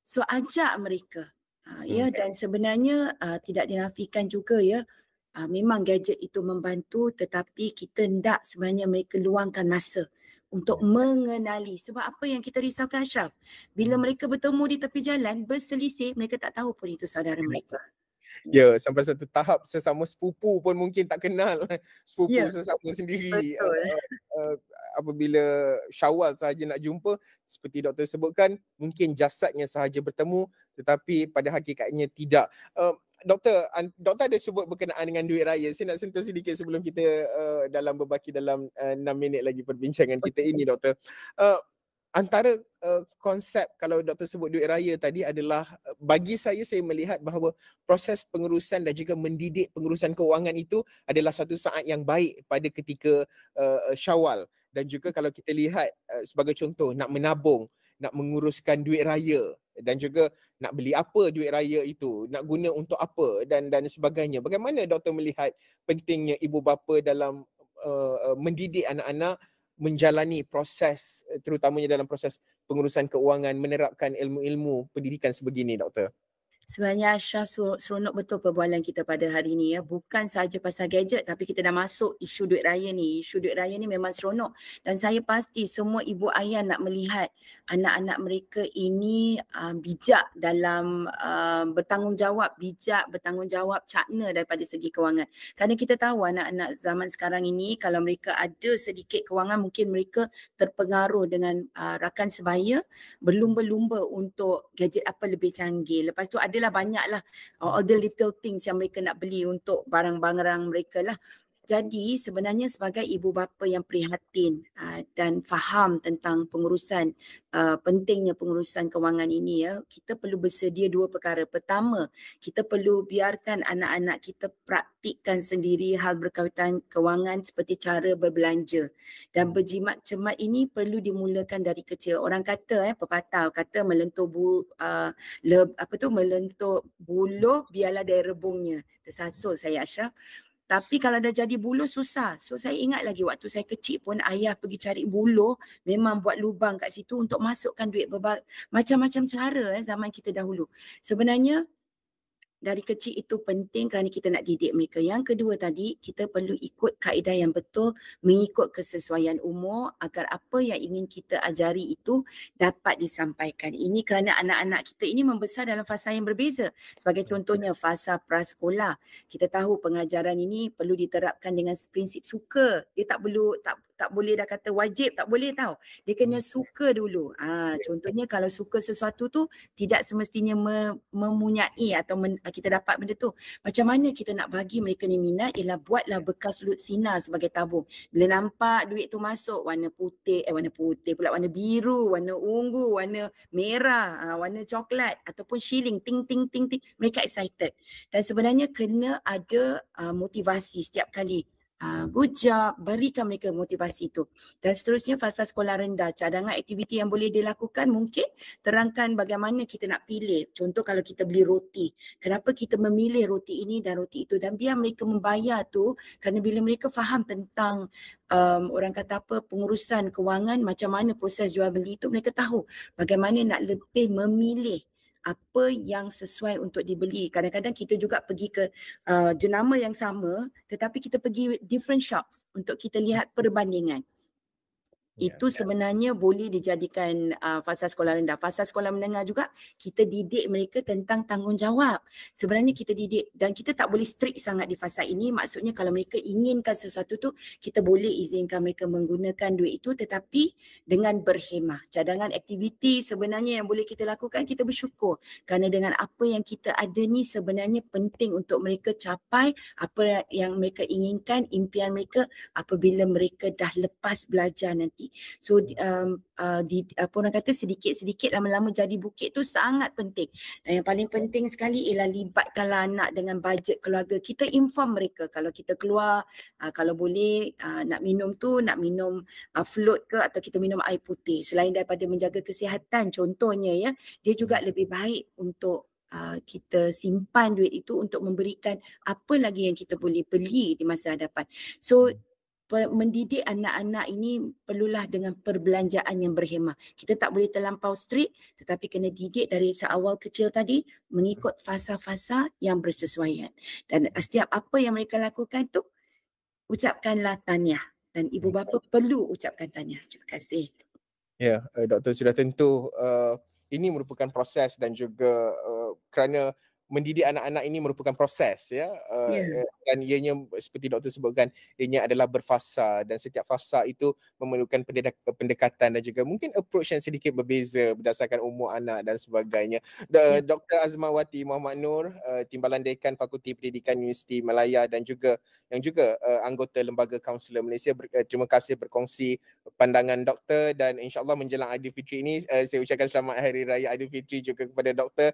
So ajak mereka. Ya, dan sebenarnya tidak dinafikan juga ya, memang gadget itu membantu, tetapi kita hendak sebenarnya mereka luangkan masa untuk mengenali. Sebab apa yang kita risaukan, Asyraf? Bila mereka bertemu di tepi jalan, berselisih, mereka tak tahu pun itu saudara mereka. Ya, sampai satu tahap sesama sepupu pun mungkin tak kenal. Sepupu sesama sendiri. Apabila Syawal sahaja nak jumpa, seperti doktor sebutkan, mungkin jasadnya sahaja bertemu, tetapi pada hakikatnya tidak. Doktor ada sebut berkenaan dengan duit raya. Saya nak sentuh sedikit sebelum kita dalam berbaki dalam 6 minit lagi perbincangan kita ini, doktor. Antara konsep kalau doktor sebut duit raya tadi adalah, bagi saya melihat bahawa proses pengurusan dan juga mendidik pengurusan keuangan itu adalah satu saat yang baik pada ketika Syawal. Dan juga kalau kita lihat sebagai contoh, nak menabung, nak menguruskan duit raya, dan juga nak beli apa duit raya itu, nak guna untuk apa dan sebagainya. Bagaimana doktor melihat pentingnya ibu bapa dalam mendidik anak-anak menjalani proses, terutamanya dalam proses pengurusan keuangan, menerapkan ilmu-ilmu pendidikan sebegini, doktor? Sebenarnya Asyraf, seronok betul perbualan kita pada hari ini ya. Bukan sahaja pasal gadget, tapi kita dah masuk isu duit raya ni. Isu duit raya ni memang seronok. Dan saya pasti semua ibu ayah nak melihat anak-anak mereka ini bijak dalam bertanggungjawab, cakna daripada segi kewangan. Kerana kita tahu anak-anak zaman sekarang ini, kalau mereka ada sedikit kewangan, mungkin mereka terpengaruh dengan rakan sebaya, berlumba-lumba untuk gadget apa lebih canggih. Lepas tu adalah banyaklah all the little things yang mereka nak beli untuk barang-barang mereka lah. Jadi sebenarnya sebagai ibu bapa yang prihatin dan faham tentang pengurusan, pentingnya pengurusan kewangan ini ya, kita perlu bersedia dua perkara. Pertama, kita perlu biarkan anak-anak kita praktikkan sendiri hal berkaitan kewangan seperti cara berbelanja. Dan berjimat cermat ini perlu dimulakan dari kecil. Orang kata pepatah kata melentur melentur buluh biarlah dari rebungnya. Tersasul saya, Asyraf. Tapi kalau dah jadi buluh susah. So saya ingat lagi waktu saya kecil pun ayah pergi cari buluh, memang buat lubang kat situ untuk masukkan duit macam-macam cara zaman kita dahulu. Sebenarnya dari kecil itu penting kerana kita nak didik mereka. Yang kedua tadi, kita perlu ikut kaedah yang betul, mengikut kesesuaian umur agar apa yang ingin kita ajari itu dapat disampaikan. Ini kerana anak-anak kita ini membesar dalam fasa yang berbeza. Sebagai contohnya fasa prasekolah. Kita tahu pengajaran ini perlu diterapkan dengan prinsip suka. Dia tak boleh dah kata wajib, tak boleh tahu. Dia kena suka dulu. Contohnya kalau suka sesuatu tu tidak semestinya mempunyai atau kita dapat benda tu. Macam mana kita nak bagi mereka ni minat ialah buatlah bekas lut sinar sebagai tabung. Bila nampak duit tu masuk warna putih pula, warna biru, warna ungu, warna merah, warna coklat ataupun shilling ting ting ting ting, mereka excited. Dan sebenarnya kena ada motivasi setiap kali. Good job, berikan mereka motivasi itu. Dan seterusnya fasa sekolah rendah, cadangan aktiviti yang boleh dilakukan mungkin terangkan bagaimana kita nak pilih. Contoh kalau kita beli roti, kenapa kita memilih roti ini dan roti itu, dan biar mereka membayar tu kerana bila mereka faham tentang orang kata apa, pengurusan kewangan, macam mana proses jual beli itu, mereka tahu bagaimana nak lebih memilih apa yang sesuai untuk dibeli. Kadang-kadang kita juga pergi ke jenama yang sama tetapi kita pergi different shops untuk kita lihat perbandingan. Itu sebenarnya boleh dijadikan fasa sekolah rendah. Fasa sekolah menengah juga kita didik mereka tentang tanggungjawab. Sebenarnya kita didik dan kita tak boleh strict sangat di fasa ini. Maksudnya kalau mereka inginkan sesuatu tu, kita boleh izinkan mereka menggunakan duit itu tetapi dengan berhemah. Cadangan aktiviti sebenarnya yang boleh kita lakukan, kita bersyukur. Kerana dengan apa yang kita ada ni sebenarnya penting untuk mereka capai apa yang mereka inginkan, impian mereka apabila mereka dah lepas belajar nanti. So apa orang kata sedikit-sedikit lama-lama jadi bukit tu sangat penting. Dan yang paling penting sekali ialah libatkanlah anak dengan bajet keluarga. Kita inform mereka kalau kita keluar, kalau boleh nak minum tu, nak minum float ke atau kita minum air putih. Selain daripada menjaga kesihatan contohnya ya, dia juga lebih baik untuk kita simpan duit itu untuk memberikan apa lagi yang kita boleh beli di masa hadapan. So mendidik anak-anak ini perlulah dengan perbelanjaan yang berhemah. Kita tak boleh terlampau strict tetapi kena didik dari seawal kecil tadi mengikut fasa-fasa yang bersesuaian. Dan setiap apa yang mereka lakukan tu ucapkanlah tahniah dan ibu bapa perlu ucapkan tahniah. Terima kasih. Ya, Doktor sudah tentu ini merupakan proses dan juga kerana mendidik anak-anak ini merupakan proses ya. Dan ianya seperti doktor sebutkan, ianya adalah berfasa dan setiap fasa itu memerlukan pendekatan dan juga mungkin approach yang sedikit berbeza berdasarkan umur anak dan sebagainya. Dr. Azmawati Muhammad Nur, Timbalan Dekan Fakulti Pendidikan Universiti Malaya dan juga anggota Lembaga Kaunselor Malaysia, terima kasih berkongsi pandangan doktor dan insya-Allah menjelang Aidilfitri ini saya ucapkan selamat Hari Raya Aidilfitri juga kepada doktor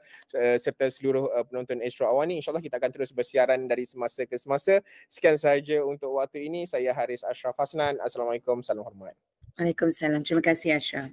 serta seluruh penonton Astro AWANI. InsyaAllah kita akan terus bersiaran dari semasa ke semasa. Sekian sahaja untuk waktu ini. Saya Harits Asyraf Hasnan. Assalamualaikum. Salam hormat. Waalaikumsalam. Terima kasih Asyraf.